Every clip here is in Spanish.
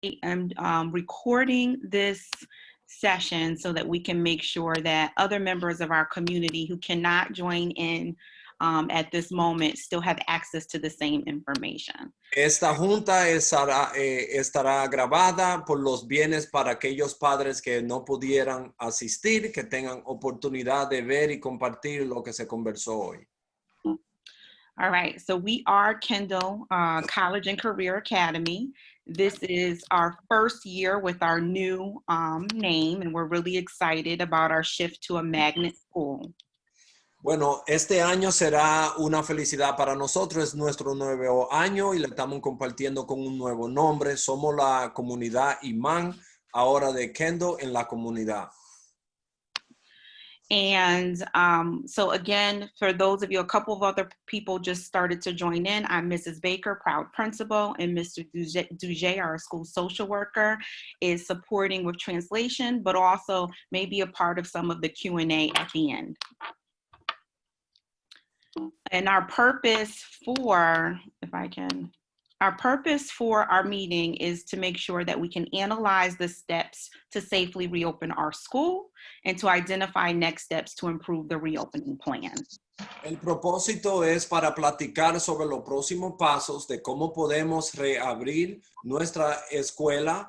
am recording this session so that we can make sure that other members of our community who cannot join in at this moment still have access to the same information. Esta junta estará grabada por los bienes para aquellos padres que no pudieran asistir, que tengan oportunidad de ver y compartir lo que se conversó hoy. All right, so we are Kendall College and Career Academy. This is our first year with our new name, and we're really excited about our shift to a magnet school. Bueno, este año será una felicidad para nosotros, es nuestro nuevo año y le estamos compartiendo con un nuevo nombre. Somos la comunidad imán ahora de Kendall en la comunidad. And so again, for those of you, a couple of other people just started to join in. I'm Mrs. Baker, proud principal, and Mr. Duge, our school social worker, is supporting with translation, but also may be a part of some of the Q&A at the end. And our purpose for, our purpose for our meeting is to make sure that we can analyze the steps to safely reopen our school and to identify next steps to improve the reopening plan. El propósito es para platicar sobre los próximos pasos de cómo podemos reabrir nuestra escuela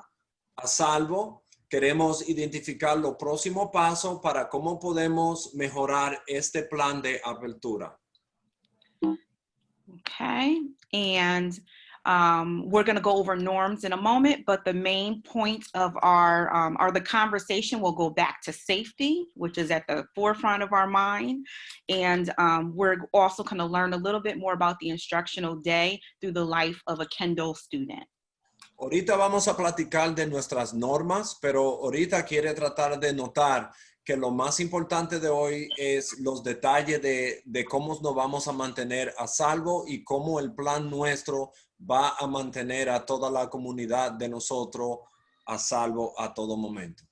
a salvo. Queremos identificar los próximos pasos para cómo podemos mejorar este plan de apertura. Okay, and we're going to go over norms in a moment, but the main point of the conversation will go back to safety, which is at the forefront of our mind. And we're also going to learn a little bit more about the instructional day through the life of a Kendall student. Ahorita vamos a platicar de nuestras normas, pero ahorita quiere tratar de notar que lo más importante de hoy es los detalles de cómo nos vamos a mantener a salvo y cómo el plan nuestro va a mantener a toda la comunidad de nosotros a salvo a todo momento.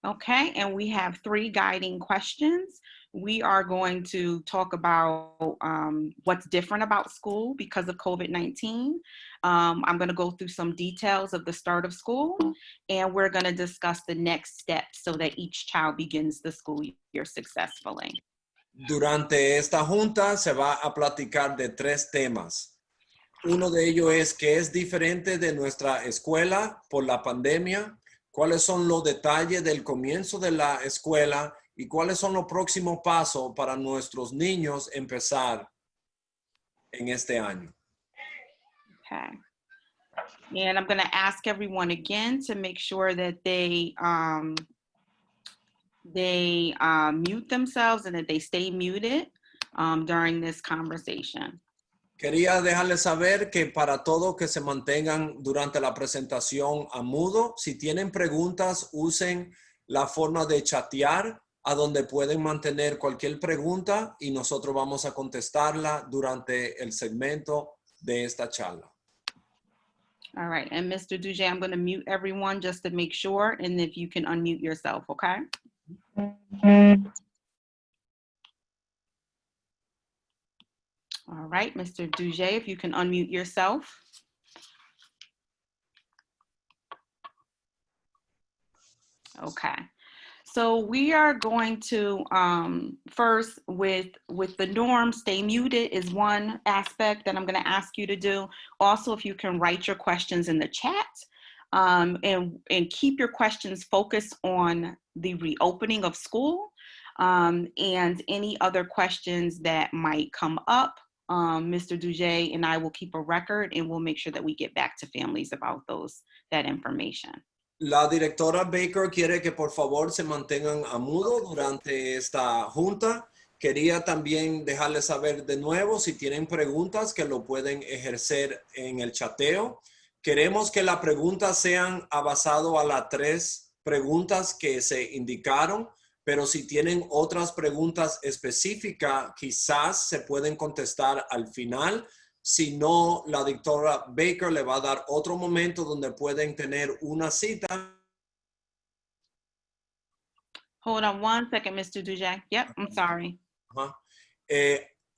Okay, and we have 3 guiding questions. We are going to talk about what's different about school because of COVID-19. I'm going to go through some details of the start of school, and we're going to discuss the next steps so that each child begins the school year successfully. Durante esta junta se va a platicar de 3 temas. Uno de ellos es qué es diferente de nuestra escuela por la pandemia, cuáles son los detalles del comienzo de la escuela y cuáles son los próximos pasos para nuestros niños empezar en este año. Okay. And I'm going to ask everyone again to make sure that they mute themselves and that they stay muted during this conversation. Quería dejarles saber que para todos que se mantengan durante la presentación a mudo, si tienen preguntas, usen la forma de chatear a donde pueden mantener cualquier pregunta y nosotros vamos a contestarla durante el segmento de esta charla. All right, and Mr. Duge, I'm going to mute everyone just to make sure, and if you can unmute yourself, okay? All right, Mr. Duge, if you can unmute yourself. Okay. So we are going to first with the norm, stay muted is one aspect that I'm going to ask you to do. Also, if you can write your questions in the chat and keep your questions focused on the reopening of school and any other questions that might come up. Mr. Duge and I will keep a record and we'll make sure that we get back to families about that information. La directora Baker quiere que por favor se mantengan a mudo durante esta junta. Quería también dejarles saber de nuevo si tienen preguntas que lo pueden ejercer en el chateo. Queremos que las preguntas sean basado a las 3 preguntas que se indicaron, pero si tienen otras preguntas específicas, quizás se pueden contestar al final. Si no, la doctora Baker le va a dar otro momento donde pueden tener una cita. Hold on one second, Mr. Duge. Yep, I'm sorry.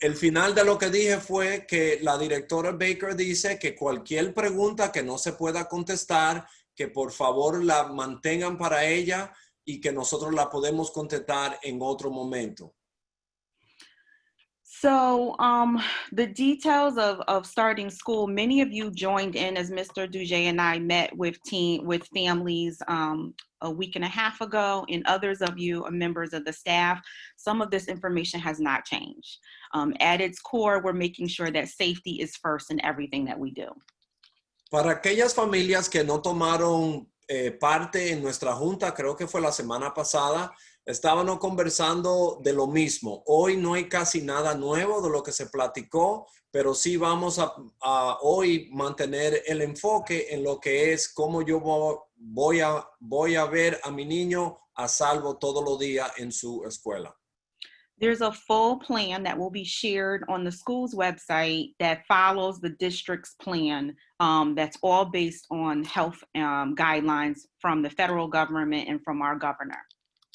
el final de lo que dije fue que la directora Baker dice que cualquier pregunta que no se pueda contestar, que por favor la mantengan para ella y que nosotros la podemos contestar en otro momento. So the details of starting school, many of you joined in as Mr. Duje and I met with families a week and a half ago, and others of you are members of the staff. Some of this information has not changed. At its core, we're making sure that safety is first in everything that we do. Para aquellas familias que no tomaron parte en nuestra junta, creo que fue la semana pasada, estábamos conversando de lo mismo. Hoy no hay casi nada nuevo de lo que se platicó, pero sí vamos a hoy mantener el enfoque en lo que es cómo yo voy a ver a mi niño a salvo todos los días en su escuela. There's a full plan that will be shared on the school's website that follows the district's plan, that's all based on health guidelines from the federal government and from our governor.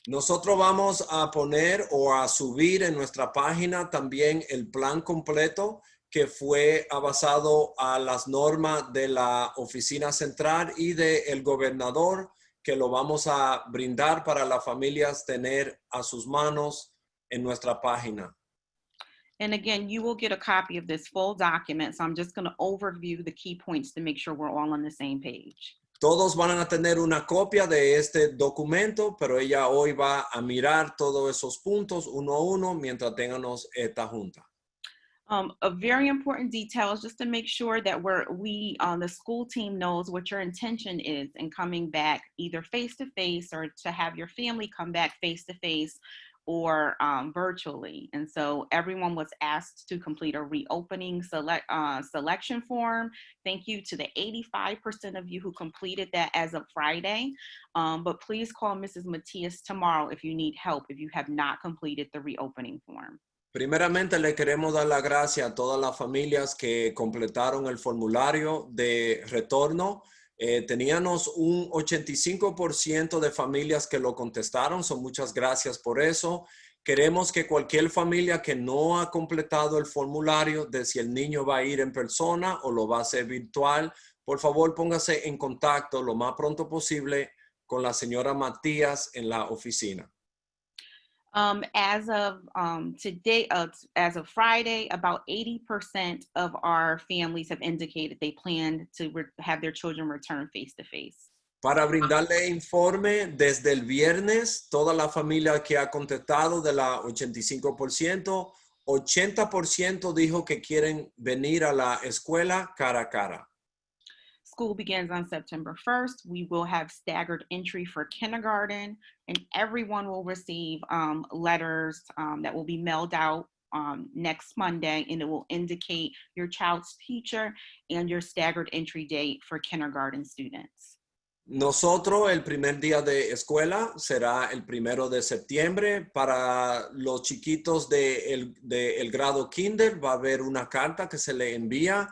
Nosotros vamos a poner o a subir en nuestra página también el plan completo que fue basado a las normas de la oficina central y del gobernador, que lo vamos a brindar para las familias tener a sus manos en nuestra página. And again, you will get a copy of this full document. So I'm just going to overview the key points to make sure we're all on the same page. Todos van a tener una copia de este documento, pero ella hoy va a mirar todos esos puntos uno a uno mientras tengamos esta junta. A very important detail is just to make sure that the school team knows what your intention is in coming back either face-to-face or to have your family come back face-to-face or virtually. And so everyone was asked to complete a reopening selection form. Thank you to the 85% of you who completed that as of Friday. But please call Mrs. Matias tomorrow if you need help, if you have not completed the reopening form. Primeramente, le queremos dar la gracia a todas las familias que completaron el formulario de retorno. Teníamos un 85% de familias que lo contestaron, so muchas gracias por eso. Queremos que cualquier familia que no ha completado el formulario de si el niño va a ir en persona o lo va a hacer virtual, por favor póngase en contacto lo más pronto posible con la señora Matías en la oficina. As of today, as of Friday, about 80% of our families have indicated they plan to have their children return face-to-face. Para brindarle informe, desde el viernes, toda la familia que ha contestado de la 85%, 80% dijo que quieren venir a la escuela cara a cara. School begins on September 1st. We will have staggered entry for kindergarten, and everyone will receive letters that will be mailed out next Monday, and it will indicate your child's teacher and your staggered entry date for kindergarten students. Nosotros, el primer día de escuela será el 1 de septiembre. Para los chiquitos del grado kinder va a haber una carta que se le envía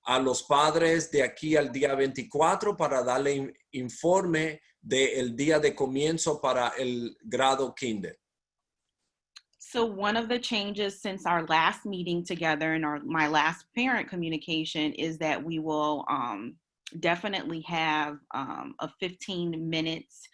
a los padres de aquí al día 24 para darle informe del día de comienzo para el grado kinder. So one of the changes since our last meeting together and my last parent communication is that we will definitely have a 15 minutes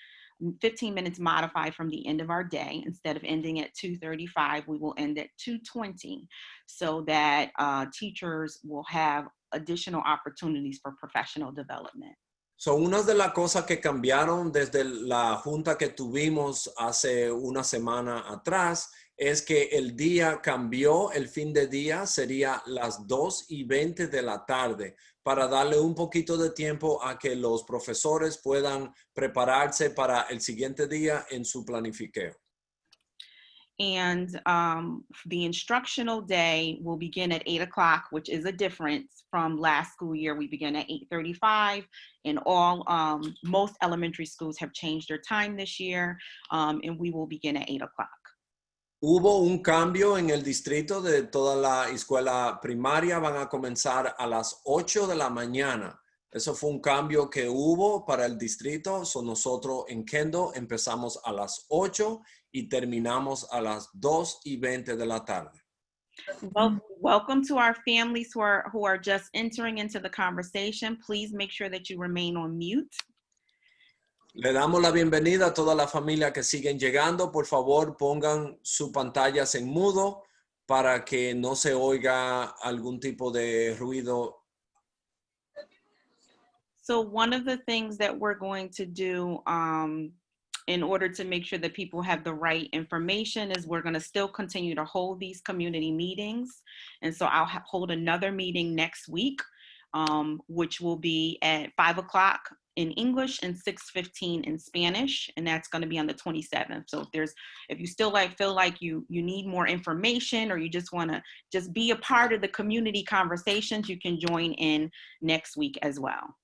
modified from the end of our day. Instead of ending at 2:35, we will end at 2:20 so that teachers will have additional opportunities for professional development. So, una de las cosas que cambiaron desde la junta que tuvimos hace una semana atrás es que el día cambió, el fin de día sería las 2:20 de la tarde para darle un poquito de tiempo a que los profesores puedan prepararse para el siguiente día en su planifiqueo. And the instructional day will begin at 8 o'clock, which is a difference from last school year. We began at 8:35, and most elementary schools have changed their time this year, and we will begin at 8 o'clock. Hubo un cambio en el distrito de toda la escuela primaria. Van a comenzar a las 8 de la mañana. Eso fue un cambio que hubo para el distrito. So nosotros en Kendall empezamos a las 8 y terminamos a las 2:20 de la tarde. Well, welcome to our families who are just entering into the conversation. Please make sure that you remain on mute. Le damos la bienvenida a toda la familia que siguen llegando. Por favor, pongan sus pantallas en mudo para que no se oiga algún tipo de ruido. So one of the things that we're going to do in order to make sure that people have the right information is we're going to still continue to hold these community meetings. And so I'll hold another meeting next week, which will be at 5 o'clock in English and 6:15 in Spanish, and that's going to be on the 27th. So if you still feel like you need more information, or you just want to just be a part of the community conversations, you can join in next week as well.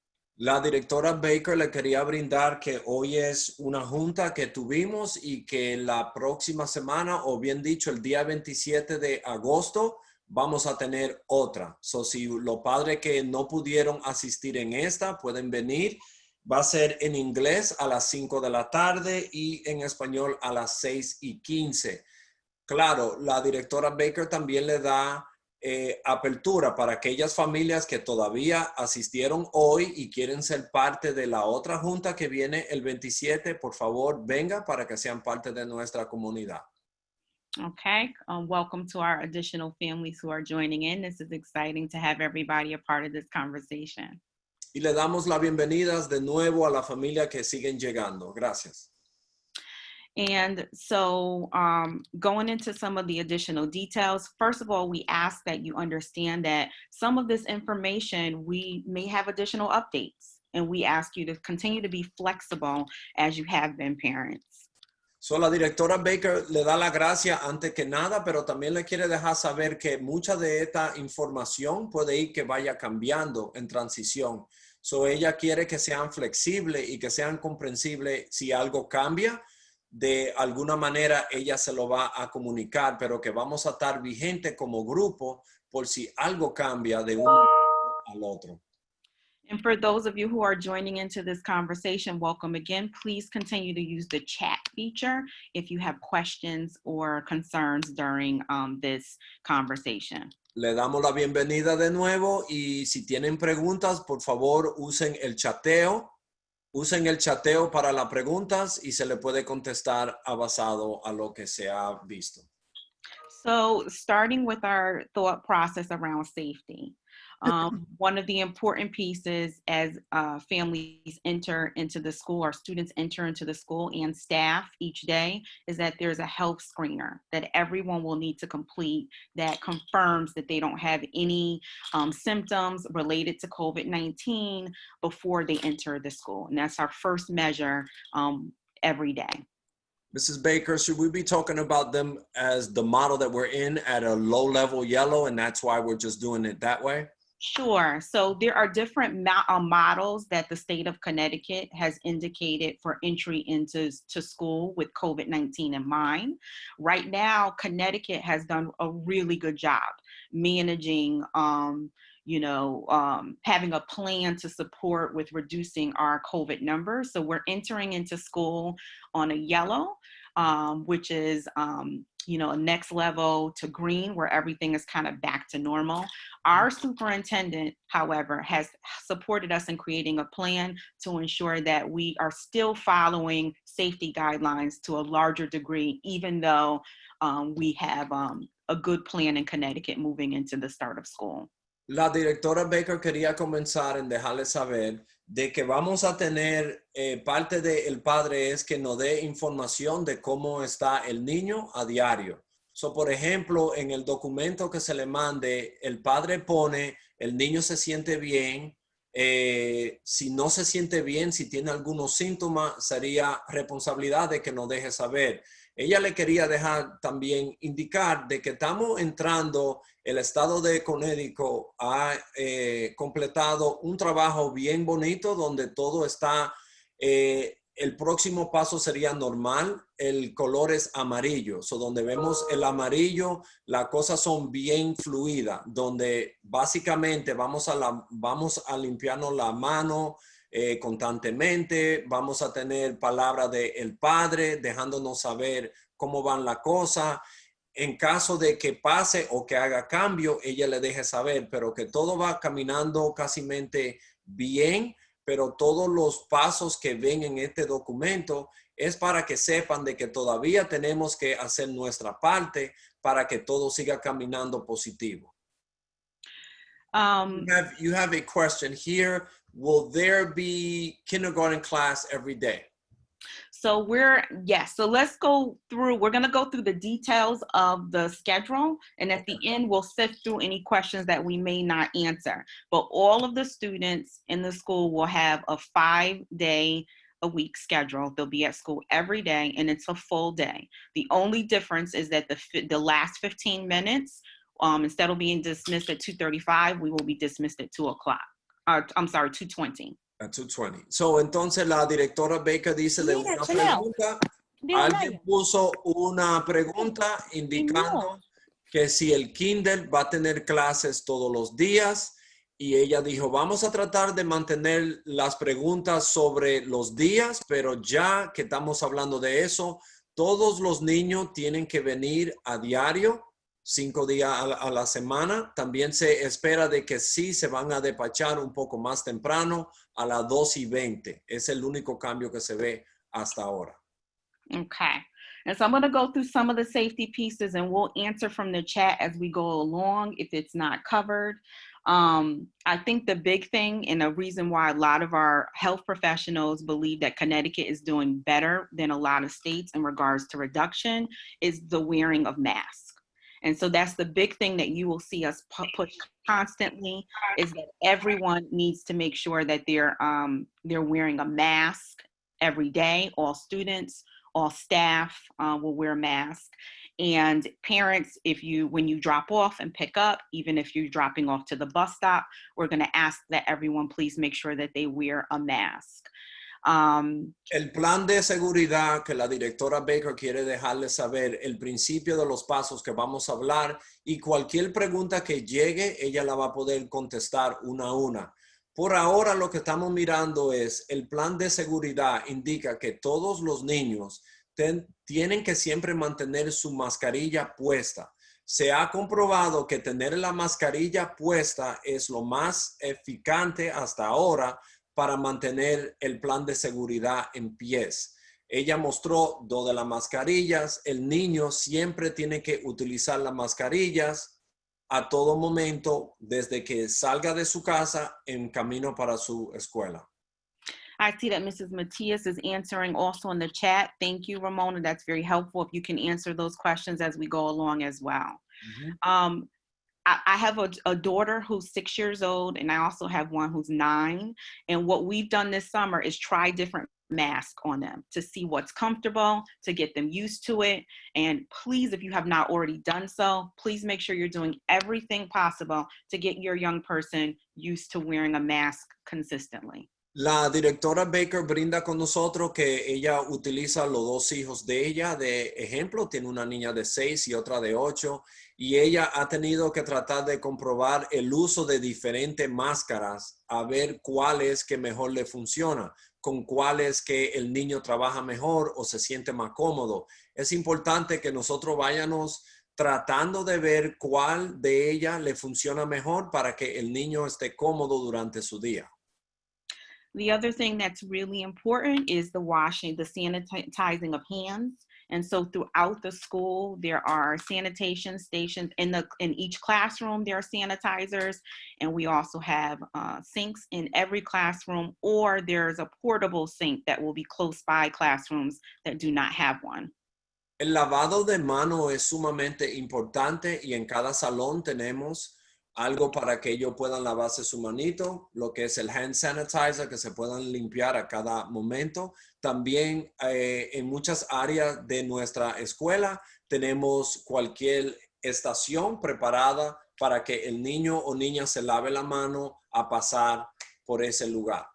La directora Baker le quería brindar que hoy es una junta que tuvimos y que la próxima semana, o bien dicho, el día 27 de agosto, vamos a tener otra. So, si los padres que no pudieron asistir en esta pueden venir, va a ser en inglés a las 5 de la tarde y en español a las 6:15. Claro, la directora Baker también le da apertura para aquellas familias que todavía asistieron hoy y quieren ser parte de la otra junta que viene el 27. Por favor, venga para que sean parte de nuestra comunidad. Okay, welcome to our additional families who are joining in. This is exciting to have everybody a part of this conversation. Y le damos las bienvenidas de nuevo a la familia que siguen llegando. Gracias. And so going into some of the additional details, first of all, we ask that you understand that some of this information, we may have additional updates, and we ask you to continue to be flexible as you have been, parents. So, la directora Baker le da la gracia antes que nada, pero también le quiere dejar saber que mucha de esta información puede ir que vaya cambiando en transición. So, ella quiere que sean flexibles y que sean comprensibles si algo cambia. De alguna manera ella se lo va a comunicar, pero que vamos a estar vigente como grupo por si algo cambia de un al otro. And for those of you who are joining into this conversation, welcome again. Please continue to use the chat feature if you have questions or concerns during this conversation. Le damos la bienvenida de nuevo y si tienen preguntas, por favor, usen el chateo. Usen el chateo para las preguntas y se le puede contestar basado a lo que se ha visto. So starting with our thought process around safety. One of the important pieces as families enter into the school, or students enter into the school, and staff each day, is that there's a health screener that everyone will need to complete that confirms that they don't have any symptoms related to COVID-19 before they enter the school. And that's our first measure every day. Mrs. Baker, should we be talking about them as the model that we're in at a low level yellow, and that's why we're just doing it that way? Sure. So there are different models that the state of Connecticut has indicated for entry into school with COVID-19 in mind. Right now, Connecticut has done a really good job managing, having a plan to support with reducing our COVID numbers. So we're entering into school on a yellow, which is a next level to green, where everything is kind of back to normal. Our superintendent, however, has supported us in creating a plan to ensure that we are still following safety guidelines to a larger degree, even though we have a good plan in Connecticut moving into the start of school. La directora Baker quería comenzar en dejarles saber de que vamos a tener, parte del padre es que nos dé información de cómo está el niño a diario. So, por ejemplo, en el documento que se le mande, el padre pone, el niño se siente bien, si no se siente bien, si tiene algunos síntomas, sería responsabilidad de que nos deje saber. Ella le quería dejar también indicar de que estamos entrando, el estado de Connecticut ha completado un trabajo bien bonito donde todo está, el próximo paso sería normal, el color es amarillo, so donde vemos el amarillo, las cosas son bien fluidas, donde básicamente vamos a limpiarnos la mano, constantemente, vamos a tener palabra del padre dejándonos saber cómo van las cosas. en caso de que pase o que haga cambio, ella le deje saber, pero que todo va caminando casi bien, pero todos los pasos que ven en este documento es para que sepan de que todavía tenemos que hacer nuestra parte para que todo siga caminando positivo. You have a question here. Will there be kindergarten class every day? So so let's go through, we're going to go through the details of the schedule. And at the end, we'll sift through any questions that we may not answer. But all of the students in the school will have a 5-day a week schedule. They'll be at school every day, and it's a full day. The only difference is that the last 15 minutes, instead of being dismissed at 2:35, we will be dismissed at 2 o'clock. I'm sorry, 2:20. At 2:20. So, entonces la directora Baker dice de una pregunta. Alguien puso una pregunta indicando que si el kinder va a tener clases todos los días, y ella dijo, vamos a tratar de mantener las preguntas sobre los días, pero ya que estamos hablando de eso, todos los niños tienen que venir a diario, 5 días a la semana. También se espera de que sí se van a despachar un poco más temprano a las 2:20. Es el único cambio que se ve hasta ahora. Okay. And so I'm going to go through some of the safety pieces, and we'll answer from the chat as we go along if it's not covered. I think the big thing, and a reason why a lot of our health professionals believe that Connecticut is doing better than a lot of states in regards to reduction, is the wearing of masks. And so that's the big thing that you will see us push constantly, is that everyone needs to make sure that they're wearing a mask every day. All students, all staff will wear masks. And parents, when you drop off and pick up, even if you're dropping off to the bus stop, we're going to ask that everyone please make sure that they wear a mask. El plan de seguridad que la directora Baker quiere dejarles saber, el principio de los pasos que vamos a hablar, y cualquier pregunta que llegue, ella la va a poder contestar una a una. Por ahora lo que estamos mirando es el plan de seguridad indica que todos los niños tienen que siempre mantener su mascarilla puesta. Se ha comprobado que tener la mascarilla puesta es lo más eficaz hasta ahora para mantener el plan de seguridad en pies. Ella mostró lo de las mascarillas. El niño siempre tiene que utilizar las mascarillas a todo momento desde que salga de su casa en camino para su escuela. I see that Mrs. Matias is answering also in the chat. Thank you, Ramona. That's very helpful if you can answer those questions as we go along as well. Mm-hmm. I have a daughter who's 6 years old, and I also have one who's 9. And what we've done this summer is try different masks on them to see what's comfortable, to get them used to it. And please, if you have not already done so, please make sure you're doing everything possible to get your young person used to wearing a mask consistently. La directora Baker brinda con nosotros que ella utiliza los 2 hijos de ella de ejemplo. Tiene una niña de 6 y otra de 8. Y ella ha tenido que tratar de comprobar el uso de diferentes máscaras a ver cuál es que mejor le funciona, con cuál es que el niño trabaja mejor o se siente más cómodo. Es importante que nosotros vayamos tratando de ver cuál de ellas le funciona mejor para que el niño esté cómodo durante su día. The other thing that's really important is the sanitizing of hands. And so throughout the school, there are sanitation stations in each classroom. There are sanitizers, and we also have sinks in every classroom, or there's a portable sink that will be close by classrooms that do not have one. El lavado de mano es sumamente importante, y en cada salón tenemos algo para que ellos puedan lavarse su manito, lo que es el hand sanitizer, que se puedan limpiar a cada momento. También en muchas áreas de nuestra escuela tenemos cualquier estación preparada para que el niño o niña se lave la mano a pasar por ese lugar.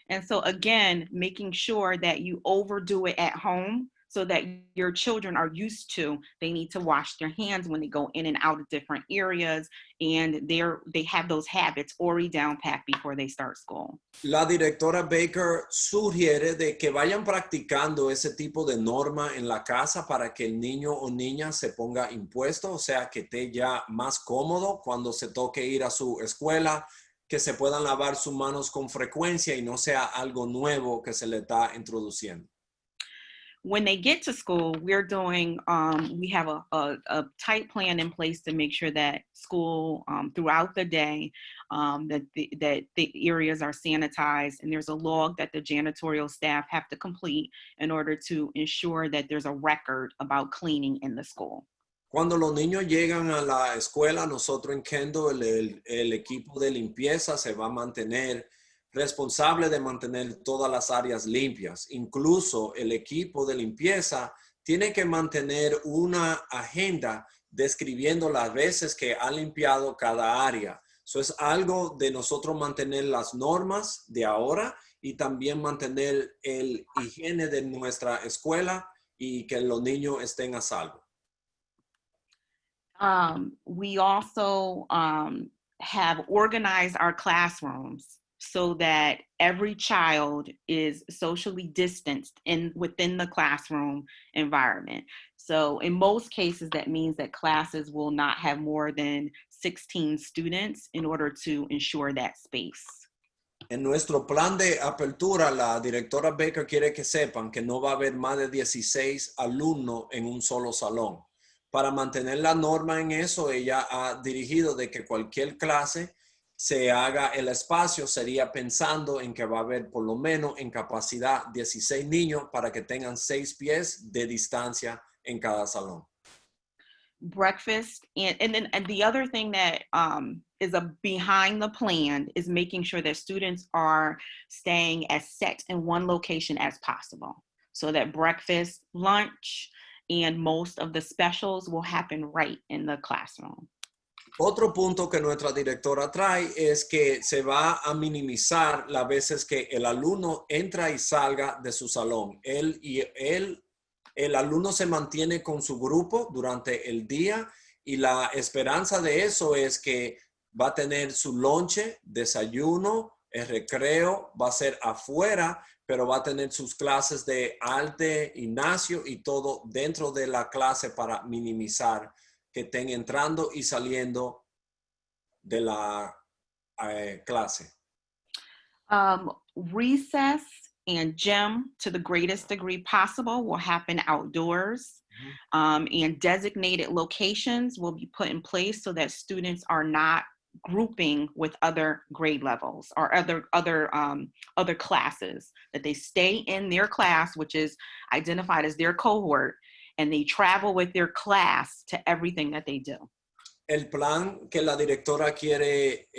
And so again, making sure that you overdo it at home so that your children are used to, they need to wash their hands when they go in and out of different areas, and they have those habits already down pat before they start school. La directora Baker sugiere de que vayan practicando ese tipo de norma en la casa para que el niño o niña se ponga impuesto, o sea, que esté ya más cómodo cuando se toque ir a su escuela, que se puedan lavar sus manos con frecuencia y no sea algo nuevo que se le está introduciendo. When they get to school, we're doing, we have a tight plan in place to make sure that school throughout the day, that the areas are sanitized, and there's a log that the janitorial staff have to complete in order to ensure that there's a record about cleaning in the school. Cuando los niños llegan a la escuela, nosotros en Kendall, el equipo de limpieza se va a mantener responsable de mantener todas las áreas limpias. Incluso el equipo de limpieza tiene que mantener una agenda describiendo las veces que ha limpiado cada área. Eso es algo de nosotros mantener las normas de ahora y también mantener el higiene de nuestra escuela y que los niños estén a salvo. We also have organized our classrooms so that every child is socially distanced within the classroom environment. So in most cases, that means that classes will not have more than 16 students in order to ensure that space. En nuestro plan de apertura, la directora Baker quiere que sepan que no va a haber más de 16 alumnos en un solo salón. Para mantener la norma en eso, ella ha dirigido de que cualquier clase se haga el espacio, sería pensando en que va a haber por lo menos en capacidad 16 niños para que tengan 6 pies de distancia en cada salón. Breakfast, and the other thing that is behind the plan is making sure that students are staying as set in one location as possible, so that breakfast, lunch, and most of the specials will happen right in the classroom. Otro punto que nuestra directora trae es que se va a minimizar las veces que el alumno entra y salga de su salón. El alumno se mantiene con su grupo durante el día y la esperanza de eso es que va a tener su lonche, desayuno, el recreo, va a ser afuera, pero va a tener sus clases de arte, gimnasio y todo dentro de la clase para minimizar que estén entrando y saliendo de la clase. Recess and gym, to the greatest degree possible, will happen outdoors. And designated locations will be put in place so that students are not grouping with other grade levels or other classes, that they stay in their class, which is identified as their cohort, and they travel with their class to everything that they do. El plan que la directora quiere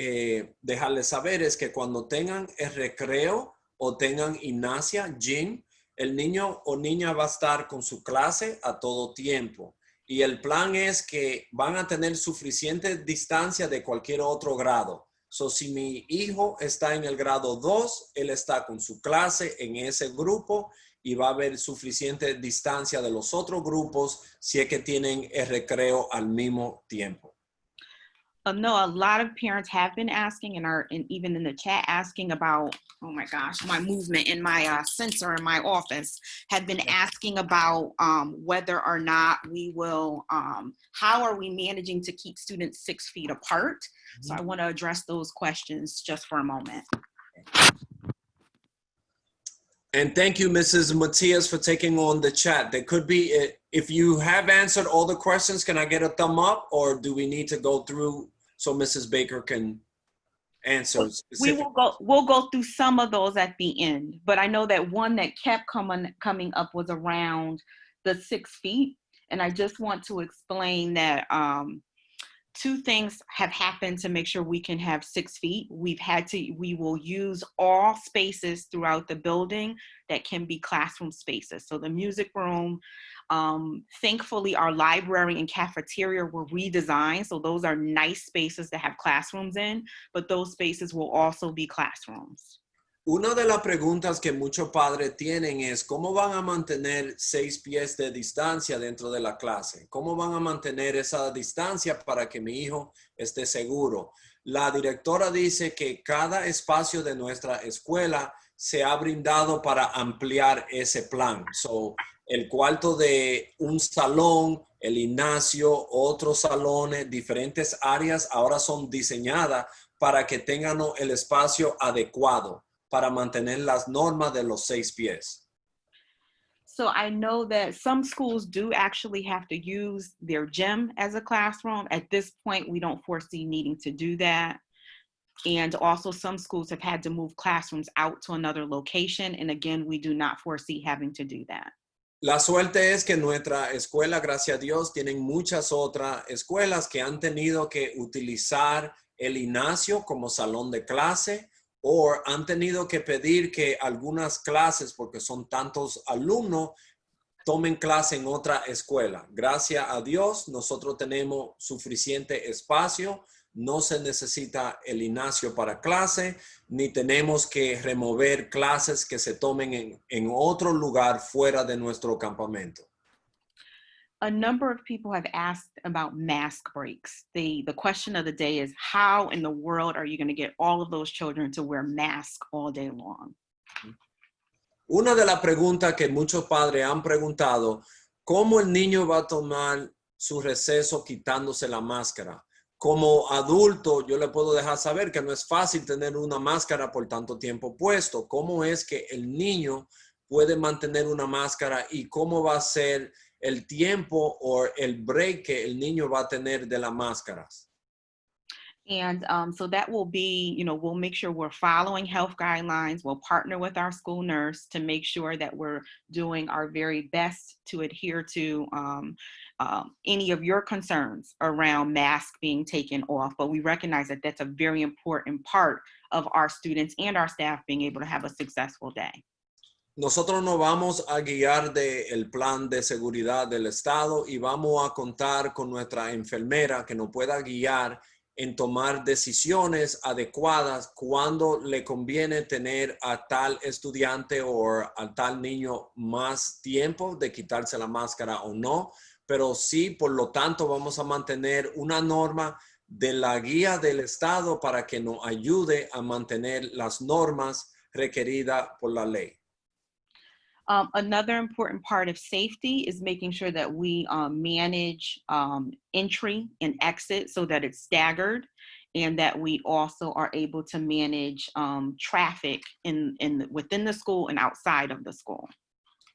dejarles saber es que cuando tengan el recreo o tengan gimnasia, gym, el niño o niña va a estar con su clase a todo tiempo. Y el plan es que van a tener suficiente distancia de cualquier otro grado. So, si mi hijo está en el grado 2, él está con su clase en ese grupo y va a haber suficiente distancia de los otros grupos si es que tienen el recreo al mismo tiempo. No, a lot of parents have been asking and even in the chat asking about, oh my gosh, my movement in my sensor in my office, have been asking about whether or not we will, how are we managing to keep students 6 feet apart? So I want to address those questions just for a moment. And thank you, Mrs. Matias, for taking on the chat. There could be, if you have answered all the questions, can I get a thumb up, or do we need to go through so Mrs. Baker can answer specific? We'll go through some of those at the end, but I know that one that kept coming up was around the 6 feet, and I just want to explain that 2 things have happened to make sure we can have 6 feet. We will use all spaces throughout the building that can be classroom spaces. So the music room, thankfully our library and cafeteria were redesigned. So those are nice spaces to have classrooms in, but those spaces will also be classrooms. Una de las preguntas que muchos padres tienen es cómo van a mantener 6 pies de distancia dentro de la clase. ¿Cómo van a mantener esa distancia para que mi hijo esté seguro? La directora dice que cada espacio de nuestra escuela se ha brindado para ampliar ese plan. So, el cuarto de un salón, el gimnasio, otros salones, diferentes áreas ahora son diseñadas para que tengan el espacio adecuado para mantener las normas de los 6 pies. So I know that some schools do actually have to use their gym as a classroom. At this point, we don't foresee needing to do that. And also some schools have had to move classrooms out to another location. And again, we do not foresee having to do that. La suerte es que nuestra escuela, gracias a Dios, tienen muchas otras escuelas que han tenido que utilizar el gimnasio como salón de clase o han tenido que pedir que algunas clases, porque son tantos alumnos, tomen clase en otra escuela. Gracias a Dios, nosotros tenemos suficiente espacio. No se necesita el gimnasio para clase, ni tenemos que remover clases que se tomen en otro lugar fuera de nuestro campamento. A number of people have asked about mask breaks. The question of the day is, how in the world are you going to get all of those children to wear masks all day long? Una de las preguntas que muchos padres han preguntado, ¿cómo el niño va a tomar su receso quitándose la máscara? Como adulto, yo le puedo dejar saber que no es fácil tener una máscara por tanto tiempo puesto. ¿Cómo es que el niño puede mantener una máscara y cómo va a ser el tiempo o el break que el niño va a tener de las máscaras? And so that will be, we'll make sure we're following health guidelines. We'll partner with our school nurse to make sure that we're doing our very best to adhere to any of your concerns around masks being taken off. But we recognize that that's a very important part of our students and our staff being able to have a successful day. Nosotros nos vamos a guiar del plan de seguridad del Estado y vamos a contar con nuestra enfermera que nos pueda guiar en tomar decisiones adecuadas cuando le conviene tener a tal estudiante o a tal niño más tiempo de quitarse la máscara o no. Pero sí, por lo tanto, vamos a mantener una norma de la guía del Estado para que nos ayude a mantener las normas requeridas por la ley. Another important part of safety is making sure that we manage entry and exit so that it's staggered, and that we also are able to manage traffic within the school and outside of the school.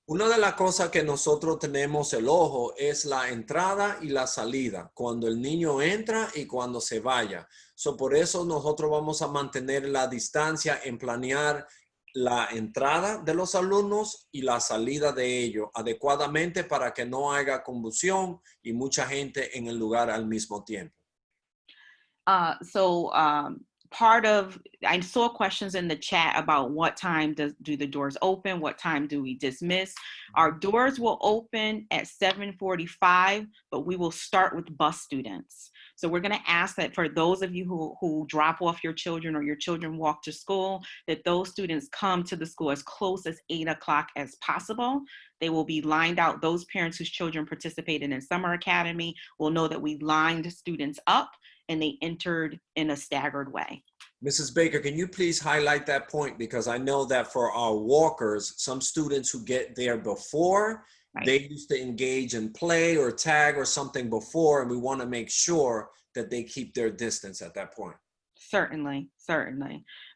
Una de las cosas que nosotros tenemos el ojo es la entrada y la salida, cuando el niño entra y cuando se vaya. Por eso nosotros vamos a mantener la distancia en planear la entrada de los alumnos y la salida de ellos adecuadamente para que no haya confusión y mucha gente en el lugar al mismo tiempo. I saw questions in the chat about what time do the doors open, what time do we dismiss. Our doors will open at 7:45, but we will start with bus students. So we're going to ask that for those of you who drop off your children or your children walk to school, that those students come to the school as close as 8 o'clock as possible. They will be lined out. Those parents whose children participated in Summer Academy will know that we lined students up and they entered in a staggered way. Mrs. Baker, can you please highlight that point? Because I know that for our walkers, some students who get there before, right, they used to engage in play or tag or something before, and we want to make sure that they keep their distance at that point. Certainly.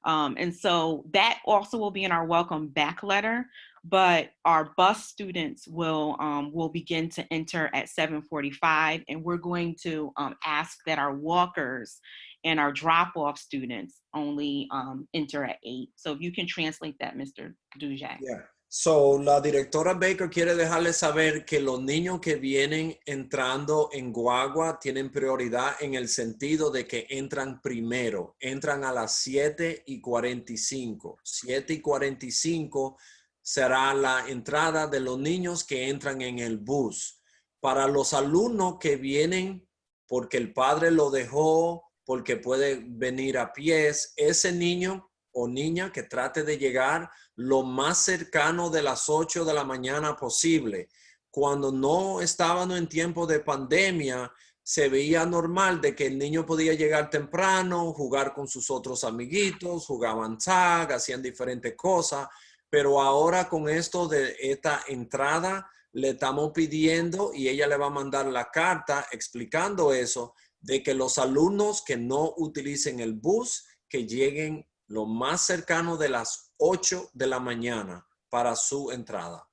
And so that also will be in our welcome back letter, but our bus students will begin to enter at 7:45, and we're going to ask that our walkers and our drop-off students only enter at 8. So if you can translate that, Mr. Dujak. Yeah. So, la directora Baker quiere dejarles saber que los niños que vienen entrando en guagua tienen prioridad en el sentido de que entran primero. Entran a las 7:45. 7:45 será la entrada de los niños que entran en el bus. Para los alumnos que vienen porque el padre lo dejó, porque puede venir a pies, ese niño o niña que trate de llegar lo más cercano de las 8 de la mañana posible. Cuando no estábamos en tiempo de pandemia, se veía normal de que el niño podía llegar temprano, jugar con sus otros amiguitos, jugaban tag, hacían diferentes cosas, pero ahora con esto de esta entrada, le estamos pidiendo y ella le va a mandar la carta explicando eso, de que los alumnos que no utilicen el bus, que lleguen lo más cercano de las 8 de la mañana para su entrada.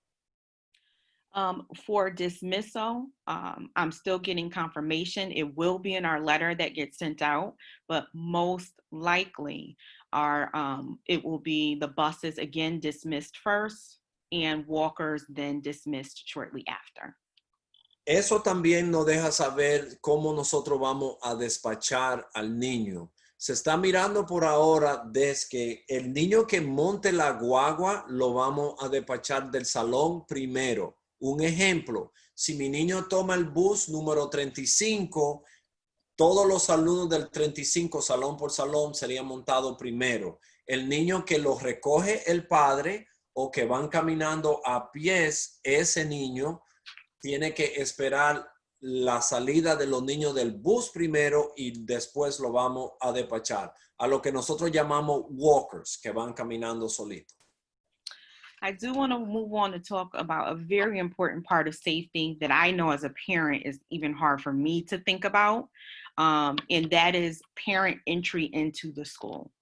For dismissal, I'm still getting confirmation. It will be in our letter that gets sent out, but most likely it will be the buses again dismissed first and walkers then dismissed shortly after. Eso también nos deja saber cómo nosotros vamos a despachar al niño. Se está mirando por ahora desde que el niño que monte la guagua lo vamos a despachar del salón primero. Un ejemplo, si mi niño toma el bus número 35, todos los alumnos del 35, salón por salón, serían montados primero. El niño que lo recoge el padre o que van caminando a pies, ese niño tiene que esperar la salida de los niños del bus primero y después lo vamos a despachar. A lo que nosotros llamamos walkers, que van caminando solitos. I do want to move on to talk about a very important part of safety that I know as a parent is even hard for me to think about, and that is parent entry into the school.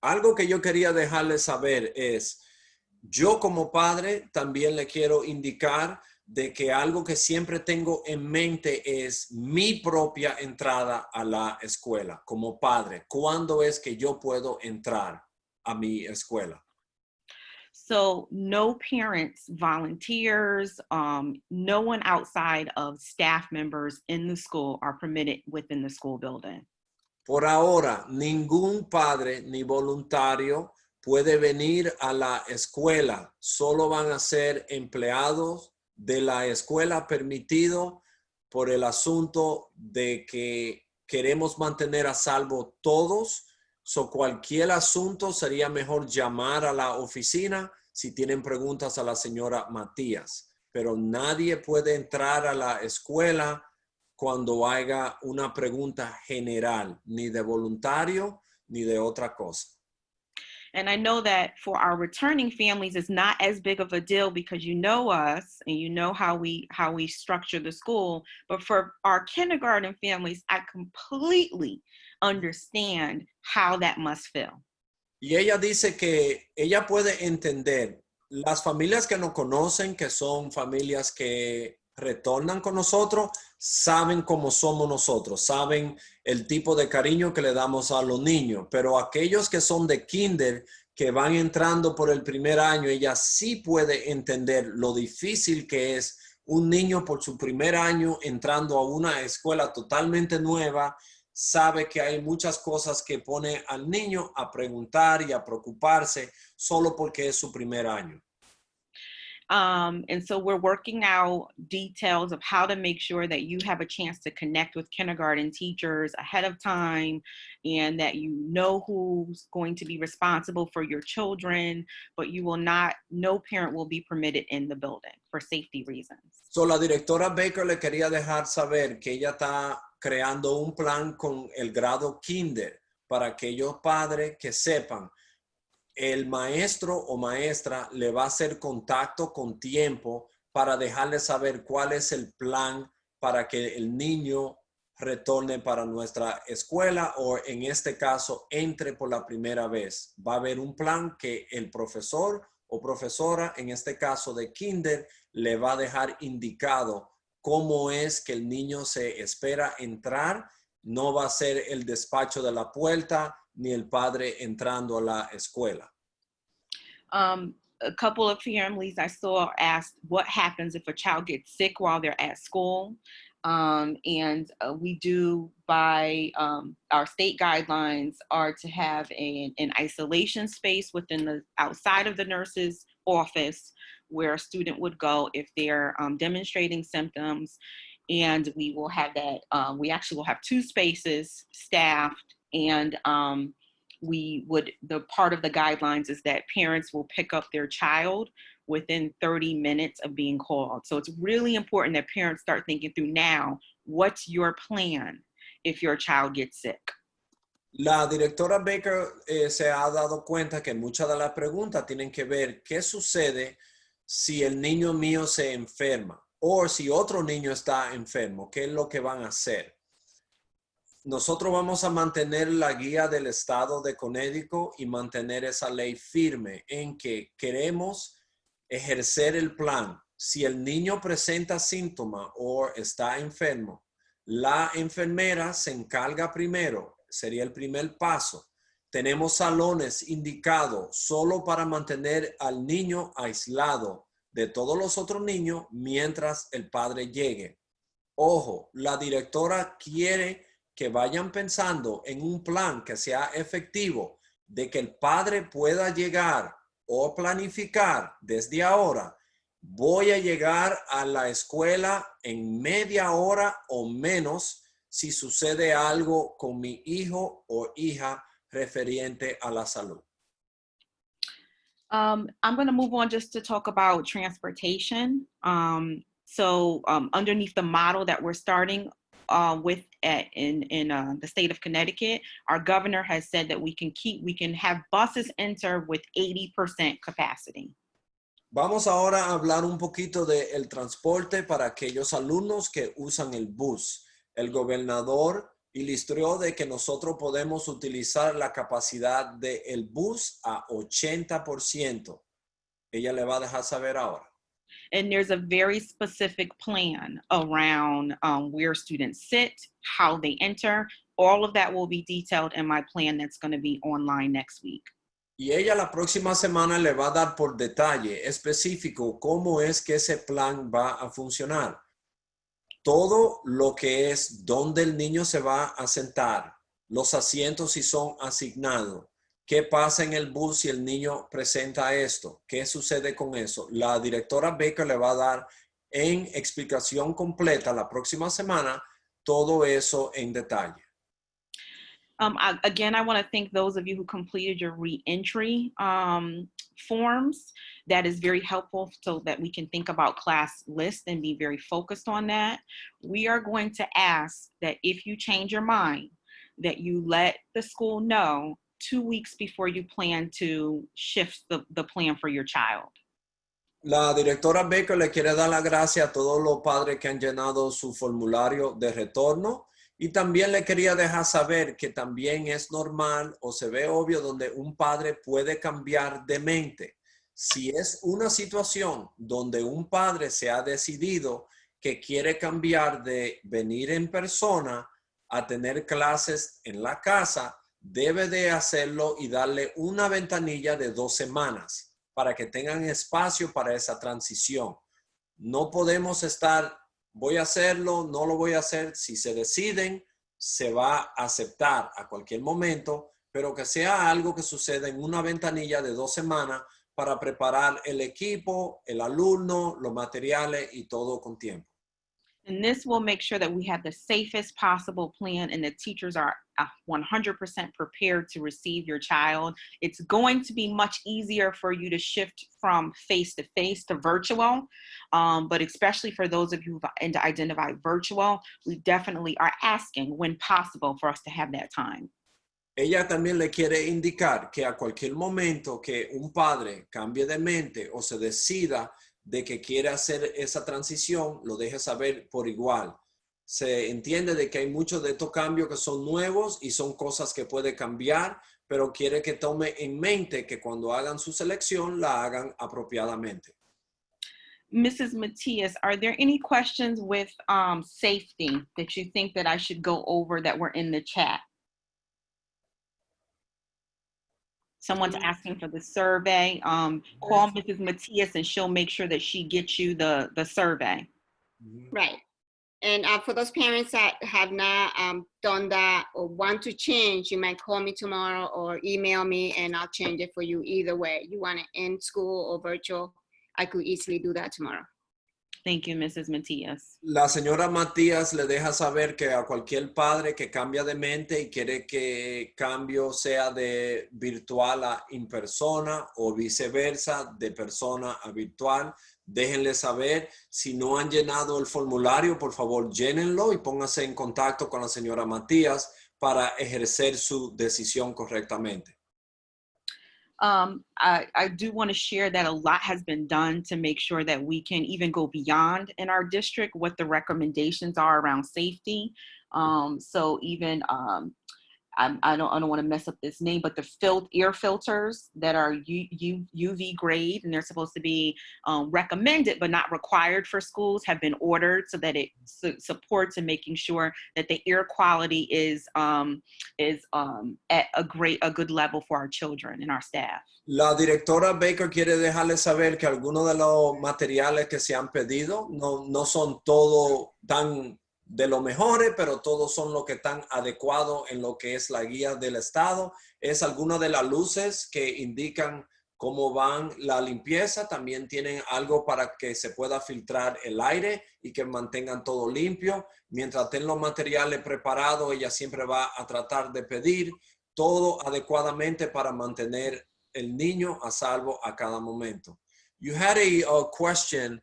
Algo que yo quería dejarles saber es, yo como padre también le quiero indicar de que algo que siempre tengo en mente es mi propia entrada a la escuela como padre. ¿Cuándo es que yo puedo entrar a mi escuela? So no parents, volunteers, no one outside of staff members in the school are permitted within the school building. Por ahora, ningún padre ni voluntario puede venir a la escuela. Solo van a ser empleados de la escuela permitido por el asunto de que queremos mantener a salvo todos. So, cualquier asunto sería mejor llamar a la oficina si tienen preguntas a la señora Matías. Pero nadie puede entrar a la escuela cuando haya una pregunta general, ni de voluntario ni de otra cosa. And I know that for our returning families, it's not as big of a deal because you know us and you know how we structure the school. But for our kindergarten families, I completely understand how that must feel. Y ella dice que ella puede entender las familias que nos conocen, que son familias que retornan con nosotros, saben cómo somos nosotros, saben el tipo de cariño que le damos a los niños, pero aquellos que son de kinder, que van entrando por el primer año, ella sí puede entender lo difícil que es un niño por su primer año entrando a una escuela totalmente nueva. Sabe que hay muchas cosas que pone al niño a preguntar y a preocuparse solo porque es su primer año. And so we're working out details of how to make sure that you have a chance to connect with kindergarten teachers ahead of time and that you know who's going to be responsible for your children, but no parent will be permitted in the building for safety reasons. So, la directora Baker le quería dejar saber que ella está creando un plan con el grado kinder para aquellos padres que sepan. El maestro o maestra le va a hacer contacto con tiempo para dejarle saber cuál es el plan para que el niño retorne para nuestra escuela o en este caso entre por la primera vez. Va a haber un plan que el profesor o profesora, en este caso de kinder, le va a dejar indicado cómo es que el niño se espera entrar. No va a ser el despacho de la puerta ni el padre entrando a la escuela. A couple of families I saw asked what happens if a child gets sick while they're at school. We do by our state guidelines are to have an isolation space within the outside of the nurse's office where a student would go if they're demonstrating symptoms. And we will have that. We actually will have two spaces staffed and the part of the guidelines is that parents will pick up their child within 30 minutes of being called. So it's really important that parents start thinking through now, what's your plan if your child gets sick? La directora Baker se ha dado cuenta que muchas de las preguntas tienen que ver qué sucede si el niño mío se enferma o si otro niño está enfermo, qué es lo que van a hacer. Nosotros vamos a mantener la guía del estado de Connecticut y mantener esa ley firme en que queremos ejercer el plan. Si el niño presenta síntomas o está enfermo, la enfermera se encarga primero, sería el primer paso. Tenemos salones indicados solo para mantener al niño aislado de todos los otros niños mientras el padre llegue. Ojo, la directora quiere que vayan pensando en un plan que sea efectivo, de que el padre pueda llegar o planificar desde ahora. Voy a llegar a la escuela en media hora o menos si sucede algo con mi hijo o hija referente a la salud. I'm going to move on just to talk about transportation. Underneath the model that we're starting with in the state of Connecticut, our governor has said that we can have buses enter with 80% capacity. Vamos ahora a hablar un poquito del transporte para aquellos alumnos que usan el bus. El gobernador ilustró de que nosotros podemos utilizar la capacidad del bus a 80%. Ella le va a dejar saber ahora. And there's a very specific plan around where students sit, how they enter. All of that will be detailed in my plan that's going to be online next week. Y ella la próxima semana le va a dar por detalle específico cómo es que ese plan va a funcionar. Todo lo que es dónde el niño se va a sentar, los asientos si son asignados, qué pasa en el bus si el niño presenta esto, qué sucede con eso. La directora Baker le va a dar en explicación completa la próxima semana todo eso en detalle. I want to thank those of you who completed your re-entry forms. That is very helpful so that we can think about class list and be very focused on that. We are going to ask that if you change your mind, that you let the school know 2 weeks before you plan to shift the plan for your child. La directora Baker le quiere dar las gracias a todos los padres que han llenado su formulario de retorno. Y también le quería dejar saber que también es normal o se ve obvio donde un padre puede cambiar de mente. Si es una situación donde un padre se ha decidido que quiere cambiar de venir en persona a tener clases en la casa, debe de hacerlo y darle una ventanilla de 2 semanas para que tengan espacio para esa transición. No podemos estar... voy a hacerlo, no lo voy a hacer. Si se deciden, se va a aceptar a cualquier momento, pero que sea algo que suceda en una ventanilla de 2 semanas para preparar el equipo, el alumno, los materiales y todo con tiempo. And this will make sure that we have the safest possible plan and the teachers are 100% prepared to receive your child. It's going to be much easier for you to shift from face-to-face to virtual, but especially for those of you who've identified virtual, we definitely are asking when possible for us to have that time. Ella también le quiere indicar que a cualquier momento que un padre cambie de mente o se decida de que quiere hacer esa transición, lo deje saber por igual. Se entiende de que hay muchos de estos cambios que son nuevos y son cosas que puede cambiar, pero quiere que tome en mente que cuando hagan su selección, la hagan apropiadamente. Mrs. Matias, are there any questions with safety that you think that I should go over that were in the chat? Someone's asking for the survey. Call Mrs. Matias and she'll make sure that she gets you the survey. Right. And for those parents that have not done that or want to change, you might call me tomorrow or email me and I'll change it for you either way. You want it in school or virtual, I could easily do that tomorrow. Thank you, Mrs. Matias. La señora Matías le deja saber que a cualquier padre que cambia de mente y quiere que cambio sea de virtual a en persona o viceversa, de persona a virtual, déjenle saber. Si no han llenado el formulario, por favor, llénenlo y pónganse en contacto con la señora Matías para ejercer su decisión correctamente. I do want to share that a lot has been done to make sure that we can even go beyond in our district what the recommendations are around safety. So even I don't want to mess up this name, but the ear filters that are UV grade and they're supposed to be recommended but not required for schools have been ordered so that it supports in making sure that the ear quality is at a good level for our children and our staff. La directora Baker quiere dejarle saber que algunos de los materiales que se han pedido no son todo tan de lo mejores, pero todos son lo que están adecuados en lo que es la guía del estado. Es alguna de las luces que indican cómo van la limpieza. También tienen algo para que se pueda filtrar el aire y que mantengan todo limpio. Mientras tengan los materiales preparados, ella siempre va a tratar de pedir todo adecuadamente para mantener el niño a salvo a cada momento. You had a question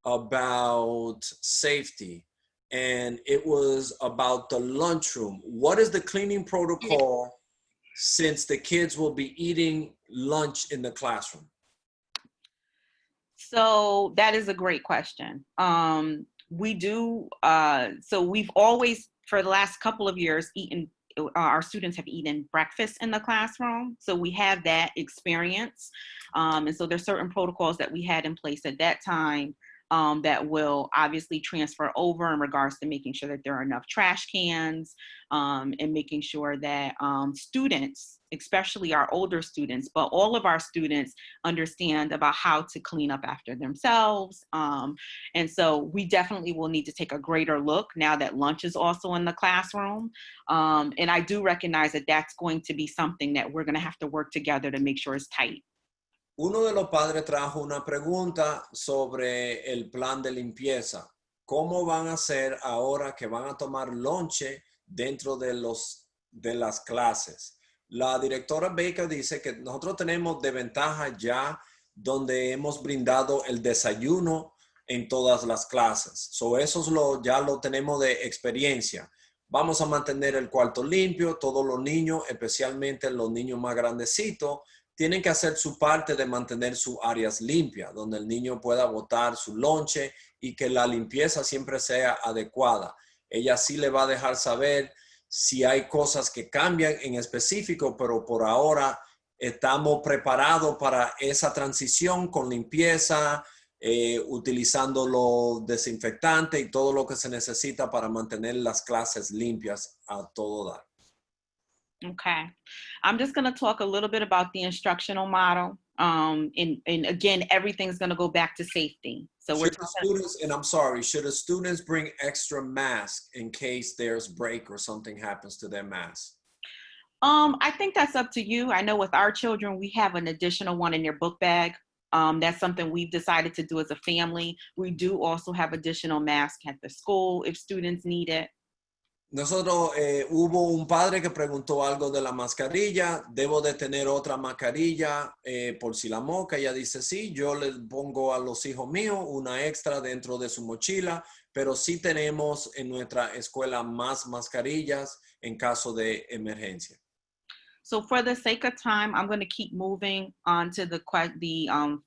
about safety. And it was about the lunchroom. What is the cleaning protocol since the kids will be eating lunch in the classroom? So that is a great question. We do, so we've always, for the last couple of years, our students have eaten breakfast in the classroom. So we have that experience. And so there's certain protocols that we had in place at that time that will obviously transfer over in regards to making sure that there are enough trash cans and making sure that students, especially our older students, but all of our students understand about how to clean up after themselves. And so we definitely will need to take a greater look now that lunch is also in the classroom. And I do recognize that that's going to be something that we're going to have to work together to make sure it's tight. Uno de los padres trajo una pregunta sobre el plan de limpieza. ¿Cómo van a hacer ahora que van a tomar lonche dentro de las clases? La directora Baker dice que nosotros tenemos de ventaja ya donde hemos brindado el desayuno en todas las clases. So eso ya lo tenemos de experiencia. Vamos a mantener el cuarto limpio, todos los niños, especialmente los niños más grandecitos, tienen que hacer su parte de mantener sus áreas limpias, donde el niño pueda botar su lonche y que la limpieza siempre sea adecuada. Ella sí le va a dejar saber si hay cosas que cambian en específico, pero por ahora estamos preparados para esa transición con limpieza, utilizando los desinfectantes y todo lo que se necesita para mantener las clases limpias a todo dar. Okay, I'm just going to talk a little bit about the instructional model. And again, everything's going to go back to safety. So should the students bring extra masks in case there's break or something happens to their mask? I think that's up to you. I know with our children, we have an additional one in their book bag. That's something we've decided to do as a family. We do also have additional masks at the school if students need it. Nosotros hubo un padre que preguntó algo de la mascarilla. ¿Debo de tener otra mascarilla por si la moca? Ella dice sí, yo les pongo a los hijos míos una extra dentro de su mochila, pero sí tenemos en nuestra escuela más mascarillas en caso de emergencia. So for the sake of time, I'm going to keep moving on to the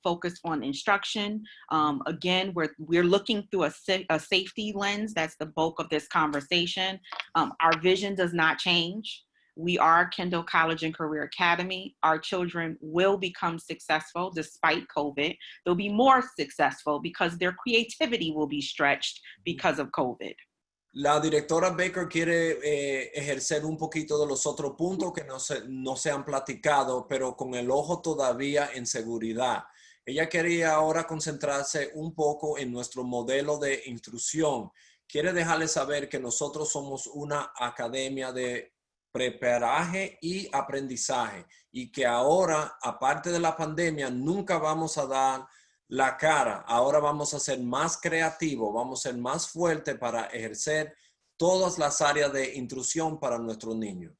focus on instruction. Again, we're looking through a safety lens. That's the bulk of this conversation. Our vision does not change. We are Kendall College and Career Academy. Our children will become successful despite COVID. They'll be more successful because their creativity will be stretched because of COVID. La directora Baker quiere ejercer un poquito de los otros puntos que no se han platicado, pero con el ojo todavía en seguridad. Ella quería ahora concentrarse un poco en nuestro modelo de instrucción. Quiere dejarles saber que nosotros somos una academia de preparaje y aprendizaje y que ahora, aparte de la pandemia, nunca vamos a dar la cara. Ahora vamos a ser más creativos, vamos a ser más fuertes para ejercer todas las áreas de intrusión para nuestros niños.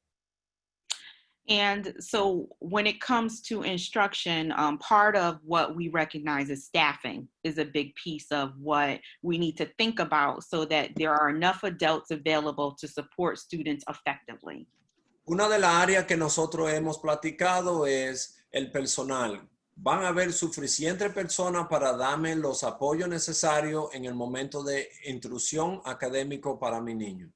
And so when it comes to instruction, part of what we recognize as staffing is a big piece of what we need to think about so that there are enough adults available to support students effectively. Una de las áreas que nosotros hemos platicado es el personal. Van a haber suficientes personas para darme los apoyos necesarios en el momento de intrusión académico para mi niño.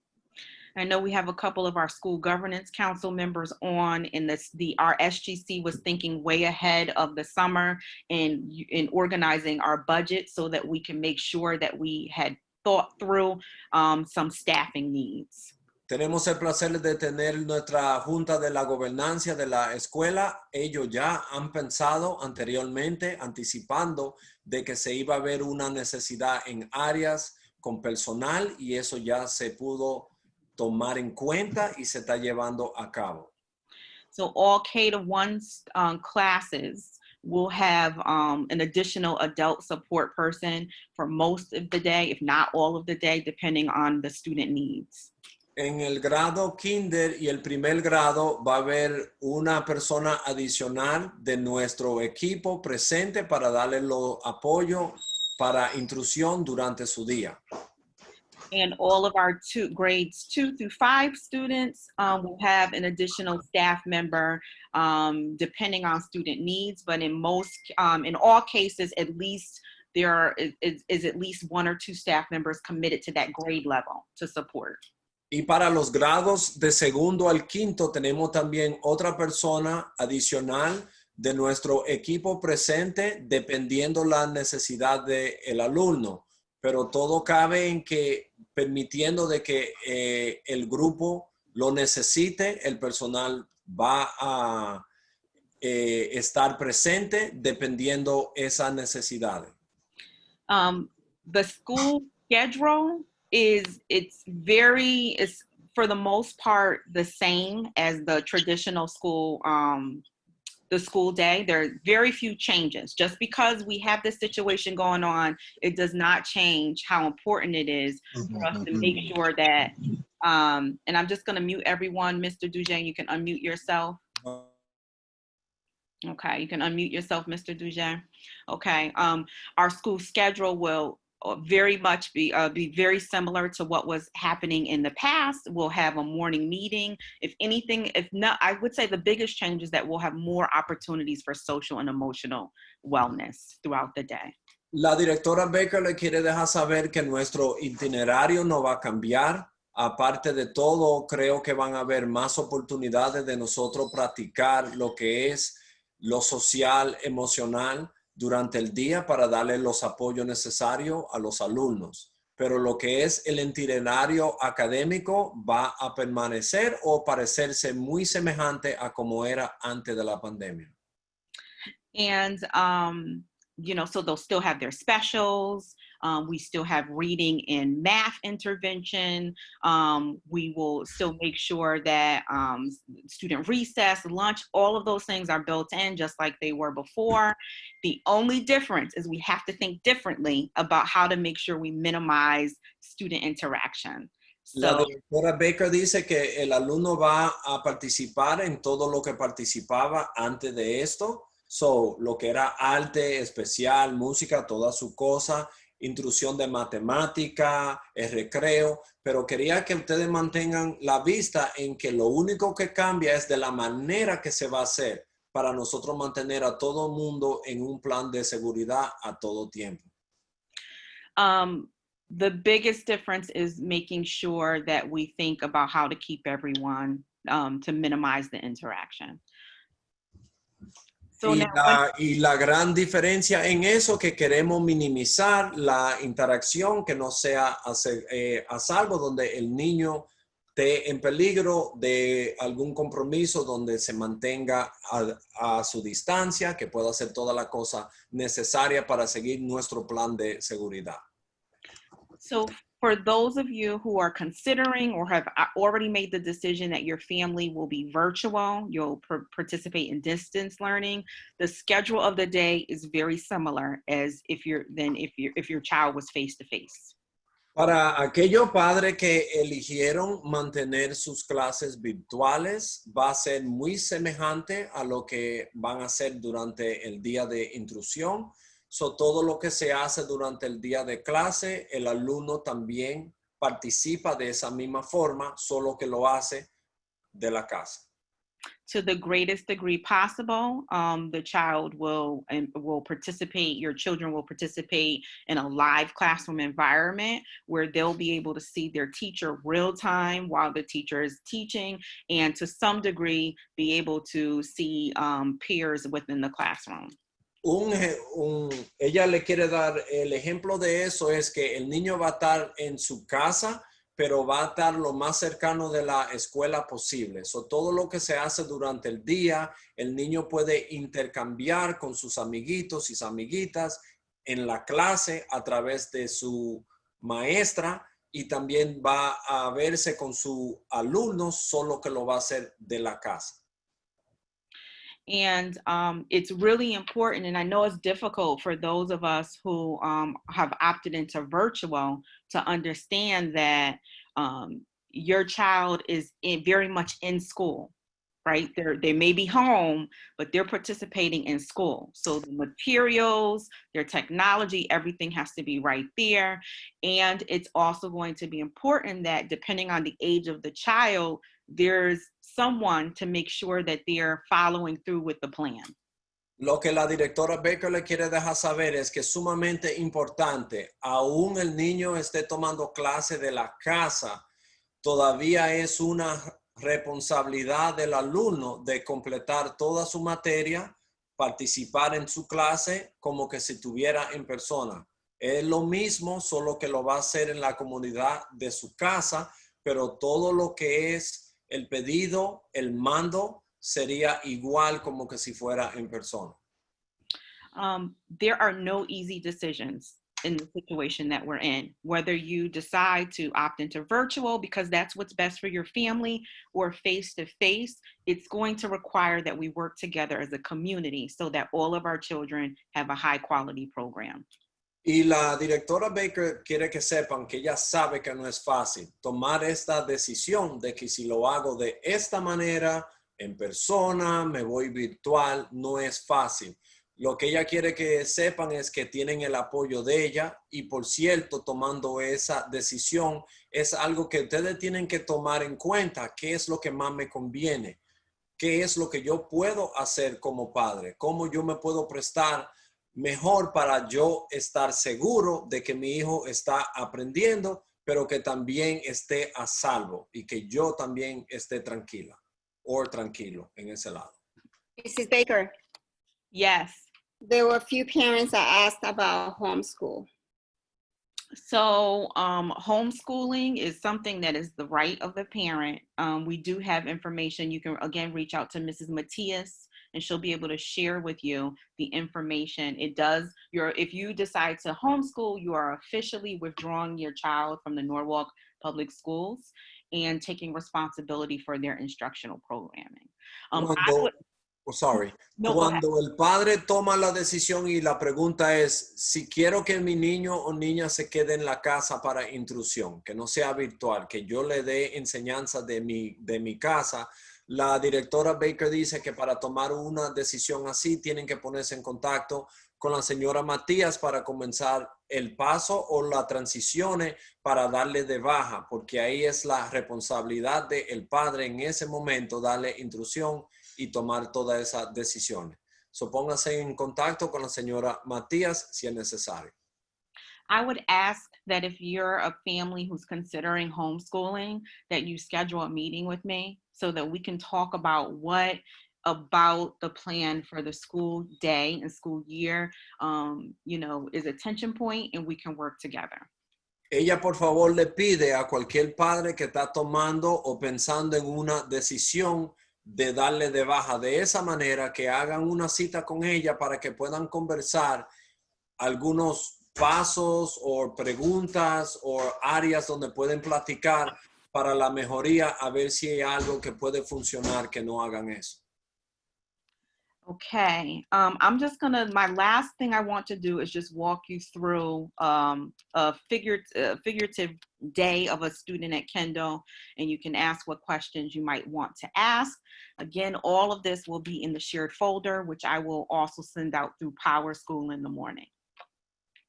I know we have a couple of our school governance council members on, and our SGC was thinking way ahead of the summer in organizing our budget so that we can make sure that we had thought through some staffing needs. Tenemos el placer de tener nuestra junta de la gobernancia de la escuela. Ellos ya han pensado anteriormente, anticipando de que se iba a ver una necesidad en áreas con personal y eso ya se pudo tomar en cuenta y se está llevando a cabo. So all K-1 classes will have an additional adult support person for most of the day, if not all of the day, depending on the student needs. En el grado kinder y el primer grado va a haber una persona adicional de nuestro equipo presente para darle los apoyo para intrusión durante su día. And all of our grades 2 through 5 students will have an additional staff member depending on student needs. But in all cases, at least there is at least 1 or 2 staff members committed to that grade level to support. Y para los grados de segundo al quinto tenemos también otra persona adicional de nuestro equipo presente dependiendo la necesidad del alumno. Pero todo cabe en que permitiendo de que el grupo lo necesite, el personal va a estar presente dependiendo esas necesidades. The school schedule is for the most part the same as the traditional school the school day. There are very few changes. Just because we have this situation going on, it does not change how important it is for us to make sure that, and I'm just gonna mute everyone. Mr. Dujan, you can unmute yourself. Okay, you can unmute yourself, Mr. Dujan. Okay, our school schedule will very much be very similar to what was happening in the past. We'll have a morning meeting. If anything, if not, I would say the biggest change is that we'll have more opportunities for social and emotional wellness throughout the day. La directora Baker le quiere dejar saber que nuestro itinerario no va a cambiar. Aparte de todo, creo que van a haber más oportunidades de nosotros practicar lo que es lo social, emocional, durante el día para darle los apoyos necesarios a los alumnos. Pero lo que es el itinerario académico va a permanecer o parecerse muy semejante a como era antes de la pandemia. And, so they'll still have their specials. We still have reading and math intervention. We will still make sure that student recess, lunch, all of those things are built in just like they were before. The only difference is we have to think differently about how to make sure we minimize student interaction. La directora Baker dice que el alumno va a participar en todo lo que participaba antes de esto. Lo que era arte, especial, música, toda su cosa, intrusión de matemática, el recreo, pero quería que ustedes mantengan la vista en que lo único que cambia es de la manera que se va a hacer para nosotros mantener a todo mundo en un plan de seguridad a todo tiempo. The biggest difference is making sure that we think about how to keep everyone to minimize the interaction. Y la gran diferencia en eso que queremos minimizar la interacción que no sea a salvo, donde el niño esté en peligro de algún compromiso, donde se mantenga a su distancia, que pueda hacer toda la cosa necesaria para seguir nuestro plan de seguridad. So For those of you who are considering or have already made the decision that your family will be virtual, you'll participate in distance learning, the schedule of the day is very similar as if your child was face to face. Para aquellos padres que eligieron mantener sus clases virtuales, va a ser muy semejante a lo que van a hacer durante el día de intrusión. So, todo lo que se hace durante el día de clase, el alumno también participa de esa misma forma, solo que lo hace de la casa. To the greatest degree possible, the child will participate, your children will participate in a live classroom environment where they'll be able to see their teacher real time while the teacher is teaching, and to some degree be able to see peers within the classroom. Ella le quiere dar el ejemplo de eso, es que el niño va a estar en su casa, pero va a estar lo más cercano de la escuela posible. So, todo lo que se hace durante el día, el niño puede intercambiar con sus amiguitos y sus amiguitas en la clase a través de su maestra, y también va a verse con sus alumnos, solo que lo va a hacer de la casa. And it's really important, and I know it's difficult for those of us who have opted into virtual to understand that your child is very much in school, right? They may be home, but they're participating in school. So the materials, their technology, everything has to be right there. And it's also going to be important that depending on the age of the child, there's someone to make sure that they're following through with the plan. Lo que la directora Baker le quiere dejar saber es que es sumamente importante, aún el niño esté tomando clase de la casa, todavía es una responsabilidad del alumno de completar toda su materia, participar en su clase como que si estuviera en persona. Es lo mismo, solo que lo va a hacer en la comunidad de su casa, pero todo lo que es el pedido, el mando, sería igual como que si fuera en persona. There are no easy decisions in the situation that we're in, whether you decide to opt into virtual because that's what's best for your family, or face-to-face. It's going to require that we work together as a community so that all of our children have a high-quality program. Y la directora Baker quiere que sepan que ella sabe que no es fácil tomar esta decisión de que si lo hago de esta manera, en persona, me voy virtual, no es fácil. Lo que ella quiere que sepan es que tienen el apoyo de ella, y por cierto, tomando esa decisión es algo que ustedes tienen que tomar en cuenta. ¿Qué es lo que más me conviene? ¿Qué es lo que yo puedo hacer como padre? ¿Cómo yo me puedo prestar mejor para yo estar seguro de que mi hijo está aprendiendo, pero que también esté a salvo y que yo también esté tranquila o tranquilo en ese lado? Mrs. Baker, Yes. there were a few parents that asked about homeschool. So homeschooling is something that is the right of the parent. We do have information. You can, again, reach out to Mrs. Matias, and she'll be able to share with you the information. If you decide to homeschool, you are officially withdrawing your child from the Norwalk Public Schools and taking responsibility for their instructional programming. Cuando el padre toma la decisión y la pregunta es si quiero que mi niño o niña se quede en la casa para intrusión, que no sea virtual, que yo le dé enseñanza de mi casa, la directora Baker dice que para tomar una decisión así tienen que ponerse en contacto con la señora Matías para comenzar el paso o la transición para darle de baja, porque ahí es la responsabilidad del padre en ese momento darle intrusión y tomar todas esas decisiones. So, póngase en contacto con la señora Matías si es necesario. I would ask that if you're a family who's considering homeschooling, that you schedule a meeting with me so that we can talk about what about the plan for the school day and school year, is a tension point, and we can work together. Ella, por favor, le pide a cualquier padre que está tomando o pensando en una decisión de darle de baja de esa manera, que hagan una cita con ella para que puedan conversar algunos pasos o preguntas o áreas donde pueden platicar para la mejoría, a ver si hay algo que puede funcionar que no hagan eso. Okay, my last thing I want to do is just walk you through a figurative day of a student at Kendall, and you can ask what questions you might want to ask. Again, all of this will be in the shared folder, which I will also send out through Power School in the morning.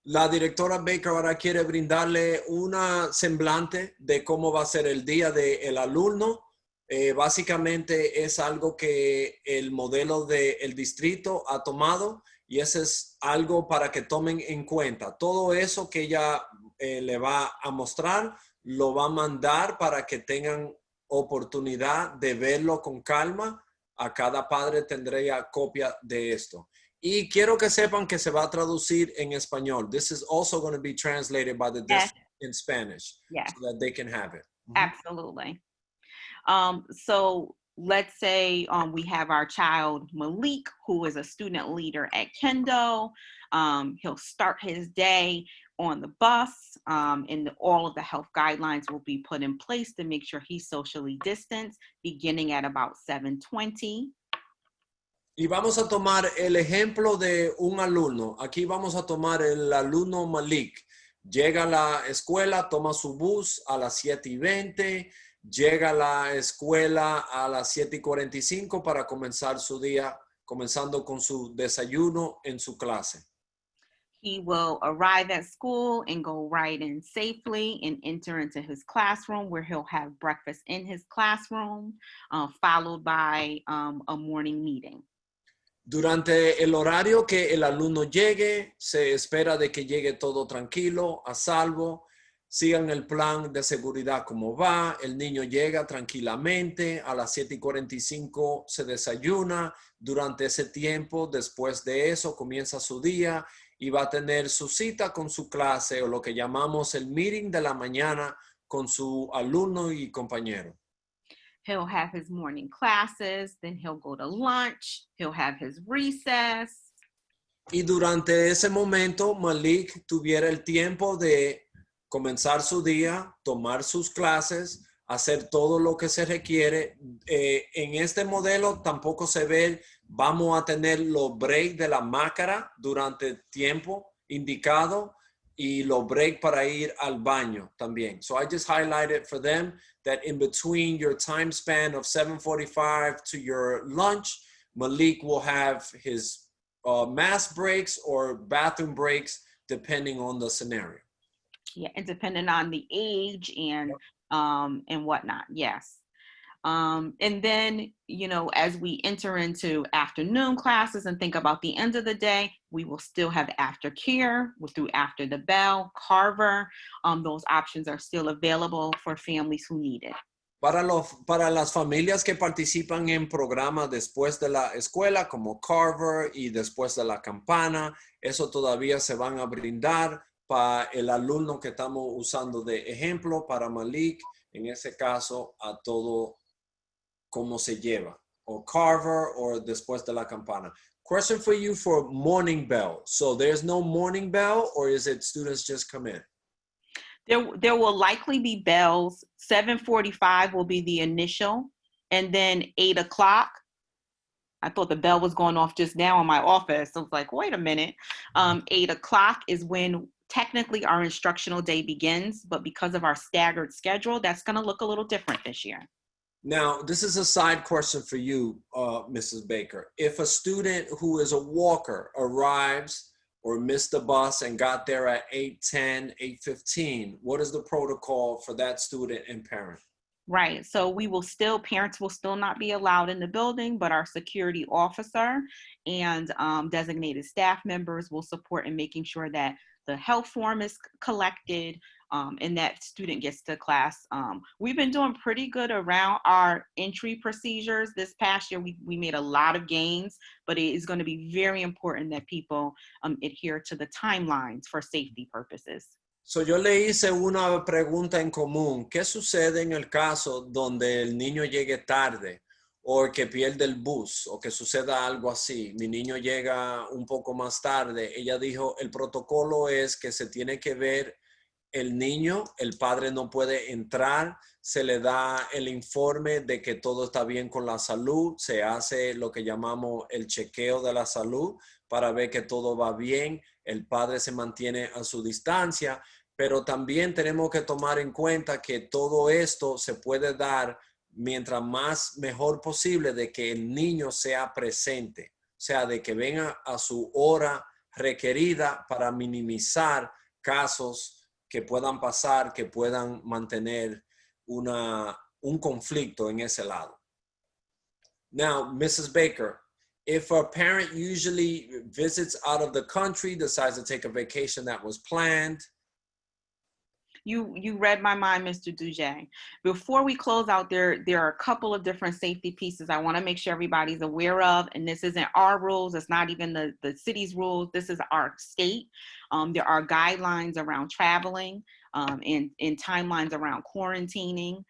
La directora Baker ahora quiere brindarle una semblante de cómo va a ser el día del alumno. Básicamente es algo que el modelo del distrito ha tomado y eso es algo para que tomen en cuenta. Todo eso que ella le va a mostrar, lo va a mandar para que tengan oportunidad de verlo con calma. A cada padre tendría copia de esto. Y quiero que sepan que se va a traducir en español. This is also going to be translated by the district in Spanish so that they can have it. Absolutely. So let's say we have our child Malik, who is a student leader at Kendall. He'll start his day on the bus, and all of the health guidelines will be put in place to make sure he's socially distanced, beginning at about 7:20. Y vamos a tomar el ejemplo de un alumno. Aquí vamos a tomar el alumno Malik. Llega a la escuela, toma su bus a las 7:20. Llega a la escuela a las 7:45 para comenzar su día, comenzando con su desayuno en su clase. He will arrive at school and go right in safely and enter into his classroom where he'll have breakfast in his classroom, followed by a morning meeting. Durante el horario que el alumno llegue, se espera de que llegue todo tranquilo, a salvo. Sigan el plan de seguridad como va. El niño llega tranquilamente. A las 7:45 se desayuna. Durante ese tiempo, después de eso, comienza su día y va a tener su cita con su clase o lo que llamamos el meeting de la mañana con su alumno y compañero. He'll have his morning classes, then he'll go to lunch, he'll have his recess. Y durante ese momento, Malik tuviera el tiempo de comenzar su día, tomar sus clases, hacer todo lo que se requiere. En este modelo tampoco se ve, vamos a tener los breaks de la máscara durante el tiempo indicado y los breaks para ir al baño también. So I just highlighted for them that in between your time span of 7:45 to your lunch, Malik will have his mask breaks or bathroom breaks depending on the scenario. Yeah, and depending on the age and whatnot, yes. And then, as we enter into afternoon classes and think about the end of the day, we will still have aftercare through After the Bell, Carver. Those options are still available for families who need it. Para las familias que participan en programas después de la escuela como Carver y después de la campana, eso todavía se van a brindar para el alumno que estamos usando de ejemplo, para Malik, en ese caso, a todo cómo se lleva, o Carver o después de la campana. Question for you for morning bell. So there's no morning bell, or is it students just come in? There will likely be bells. 7:45 will be the initial, and then 8:00. I thought the bell was going off just now in my office. I was like, wait a minute. 8:00 is when technically our instructional day begins, but because of our staggered schedule, that's going to look a little different this year. Now, this is a side question for you, Mrs. Baker. If a student who is a walker arrives or missed the bus and got there at 8:10, 8:15, what is the protocol for that student and parent? Right. So parents will still not be allowed in the building, but our security officer and designated staff members will support in making sure that the health form is collected and that student gets to class. We've been doing pretty good around our entry procedures. This past year, we made a lot of gains, but it is going to be very important that people adhere to the timelines for safety purposes. So yo le hice una pregunta en común. ¿Qué sucede en el caso donde el niño llegue tarde o que pierde el bus o que suceda algo así, mi niño llega un poco más tarde, ella dijo, el protocolo es que se tiene que ver el niño, el padre no puede entrar, se le da el informe de que todo está bien con la salud, se hace lo que llamamos el chequeo de la salud para ver que todo va bien, el padre se mantiene a su distancia, pero también tenemos que tomar en cuenta que todo esto se puede dar mientras más mejor posible de que el niño sea presente, o sea, de que venga a su hora requerida para minimizar casos que puedan pasar, que puedan mantener un conflicto en ese lado. Now, Mrs. Baker, if a parent usually visits out of the country, decides to take a vacation that was planned. You read my mind, Mr. Duje. Before we close out, there are a couple of different safety pieces I want to make sure everybody's aware of. And this isn't our rules. It's not even the city's rules. This is our state. There are guidelines around traveling and timelines around quarantining.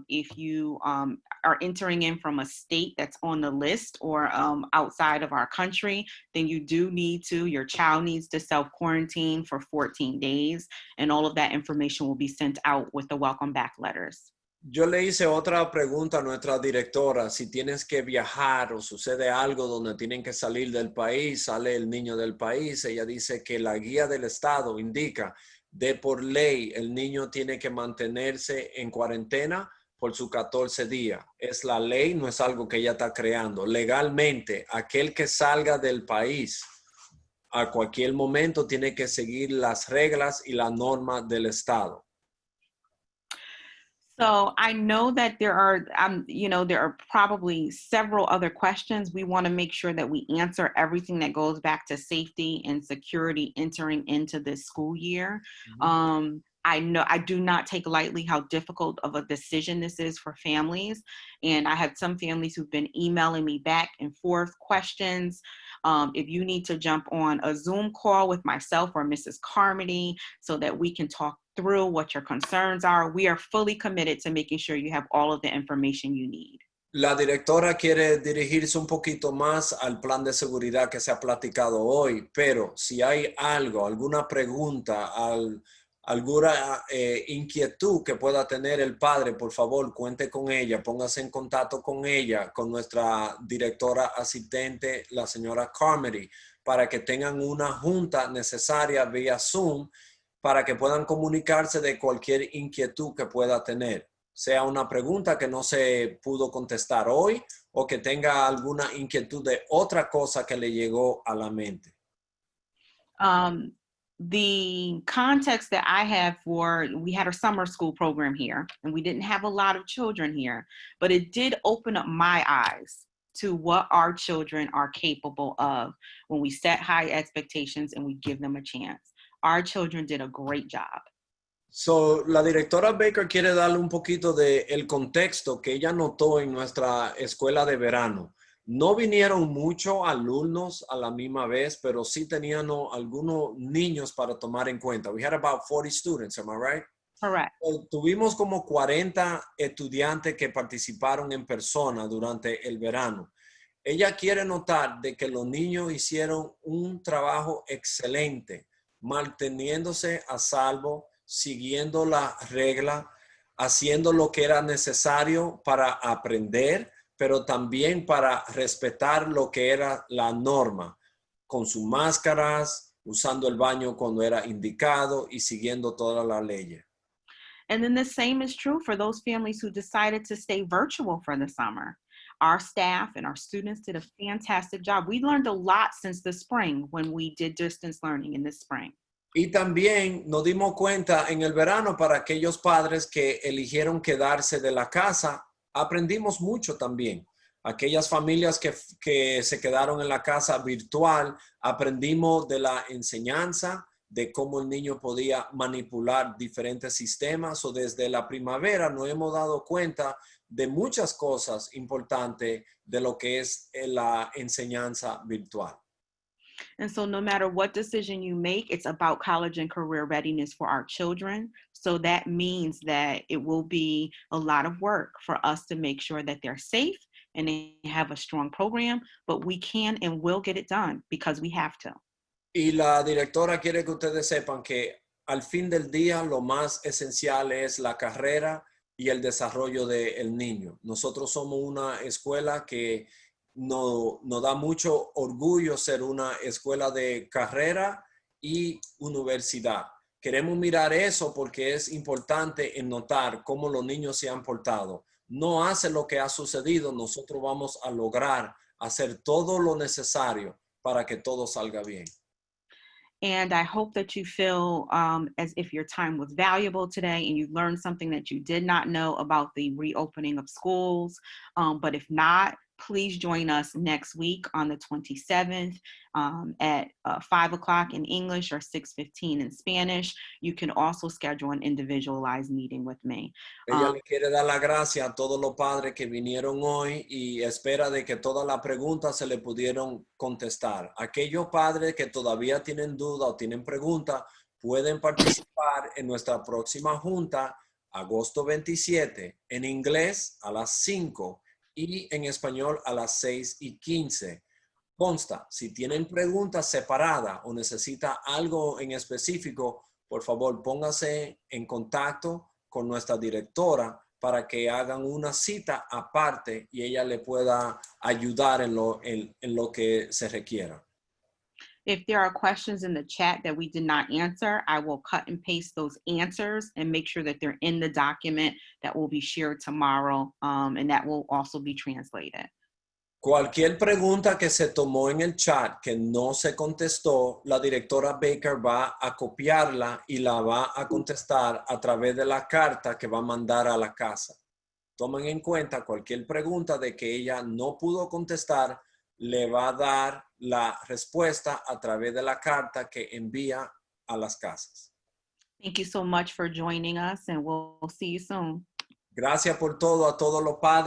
If you are entering in from a state that's on the list or outside of our country, then you do need to, your child needs to self-quarantine for 14 days. And all of that information will be sent out with the welcome back letters. Yo le hice otra pregunta a nuestra directora, si tienes que viajar o sucede algo donde tienen que salir del país, sale el niño del país, ella dice que la guía del estado indica de por ley el niño tiene que mantenerse en cuarentena por sus 14 días. Es la ley, no es algo que ella está creando. Legalmente, aquel que salga del país a cualquier momento tiene que seguir las reglas y las normas del estado. So I know that there are probably several other questions. We want to make sure that we answer everything that goes back to safety and security entering into this school year. Mm-hmm. I know I do not take lightly how difficult of a decision this is for families. And I have some families who've been emailing me back and forth questions. If you need to jump on a Zoom call with myself or Mrs. Carmody so that we can talk through what your concerns are, we are fully committed to making sure you have all of the information you need. La directora quiere dirigirse un poquito más al plan de seguridad que se ha platicado hoy, pero si hay algo, alguna pregunta, alguna inquietud que pueda tener el padre, por favor, cuente con ella, póngase en contacto con ella, con nuestra directora asistente, la señora Carmody, para que tengan una junta necesaria vía Zoom para que puedan comunicarse de cualquier inquietud que pueda tener, sea una pregunta que no se pudo contestar hoy o que tenga alguna inquietud de otra cosa que le llegó a la mente. The context that I have we had a summer school program here and we didn't have a lot of children here, but it did open up my eyes to what our children are capable of when we set high expectations and we give them a chance. Our children did a great job. So, la directora Baker quiere darle un poquito de el contexto que ella notó en nuestra escuela de verano. No vinieron muchos alumnos a la misma vez, pero sí tenían algunos niños para tomar en cuenta. We had about 40 students, am I right? Correct. Tuvimos como 40 estudiantes que participaron en persona durante el verano. Ella quiere notar de que los niños hicieron un trabajo excelente, manteniéndose a salvo, siguiendo la regla, haciendo lo que era necesario para aprender, pero también para respetar lo que era la norma, con sus máscaras, usando el baño cuando era indicado y siguiendo todas las leyes. And then the same is true for those families who decided to stay virtual for the summer. Our staff and our students did a fantastic job. We learned a lot since the spring when we did distance learning in the spring. Y también nos dimos cuenta en el verano para aquellos padres que eligieron quedarse de la casa, aprendimos mucho también. Aquellas familias que se quedaron en la casa virtual, aprendimos de la enseñanza, de cómo el niño podía manipular diferentes sistemas, o desde la primavera nos hemos dado cuenta de muchas cosas importantes de lo que es la enseñanza virtual. And so no matter what decision you make, it's about college and career readiness for our children. So that means that it will be a lot of work for us to make sure that they're safe and they have a strong program, but we can and will get it done because we have to. Y la directora quiere que ustedes sepan que al fin del día lo más esencial es la carrera y el desarrollo del niño. Nosotros somos una escuela que nos da mucho orgullo ser una escuela de carrera y universidad. Queremos mirar eso porque es importante en notar cómo los niños se han portado. No hace lo que ha sucedido, nosotros vamos a lograr hacer todo lo necesario para que todo salga bien. And I hope that you feel as if your time was valuable today and you learned something that you did not know about the reopening of schools. But if not, please join us next week on the 27th at 5 o'clock in English or 6:15 in Spanish. You can also schedule an individualized meeting with me. Ella le quiere dar la gracia a todos los padres que vinieron hoy y espera de que todas las preguntas se le pudieron contestar. Aquellos padres que todavía tienen duda o tienen preguntas pueden participar en nuestra próxima junta, agosto 27, en inglés a las 5 y en español a las 6:15. Consta, si tienen preguntas separadas o necesita algo en específico, por favor póngase en contacto con nuestra directora para que hagan una cita aparte y ella le pueda ayudar en lo que se requiera. If there are questions in the chat that we did not answer, I will cut and paste those answers and make sure that they're in the document that will be shared tomorrow, and that will also be translated. Cualquier pregunta que se tomó en el chat que no se contestó, la directora Baker va a copiarla y la va a contestar a través de la carta que va a mandar a la casa. Tomen en cuenta cualquier pregunta de que ella no pudo contestar, le va a dar la respuesta a través de la carta que envía a las casas. Thank you so much for joining us, and we'll see you soon. Gracias por todo a todos los padres.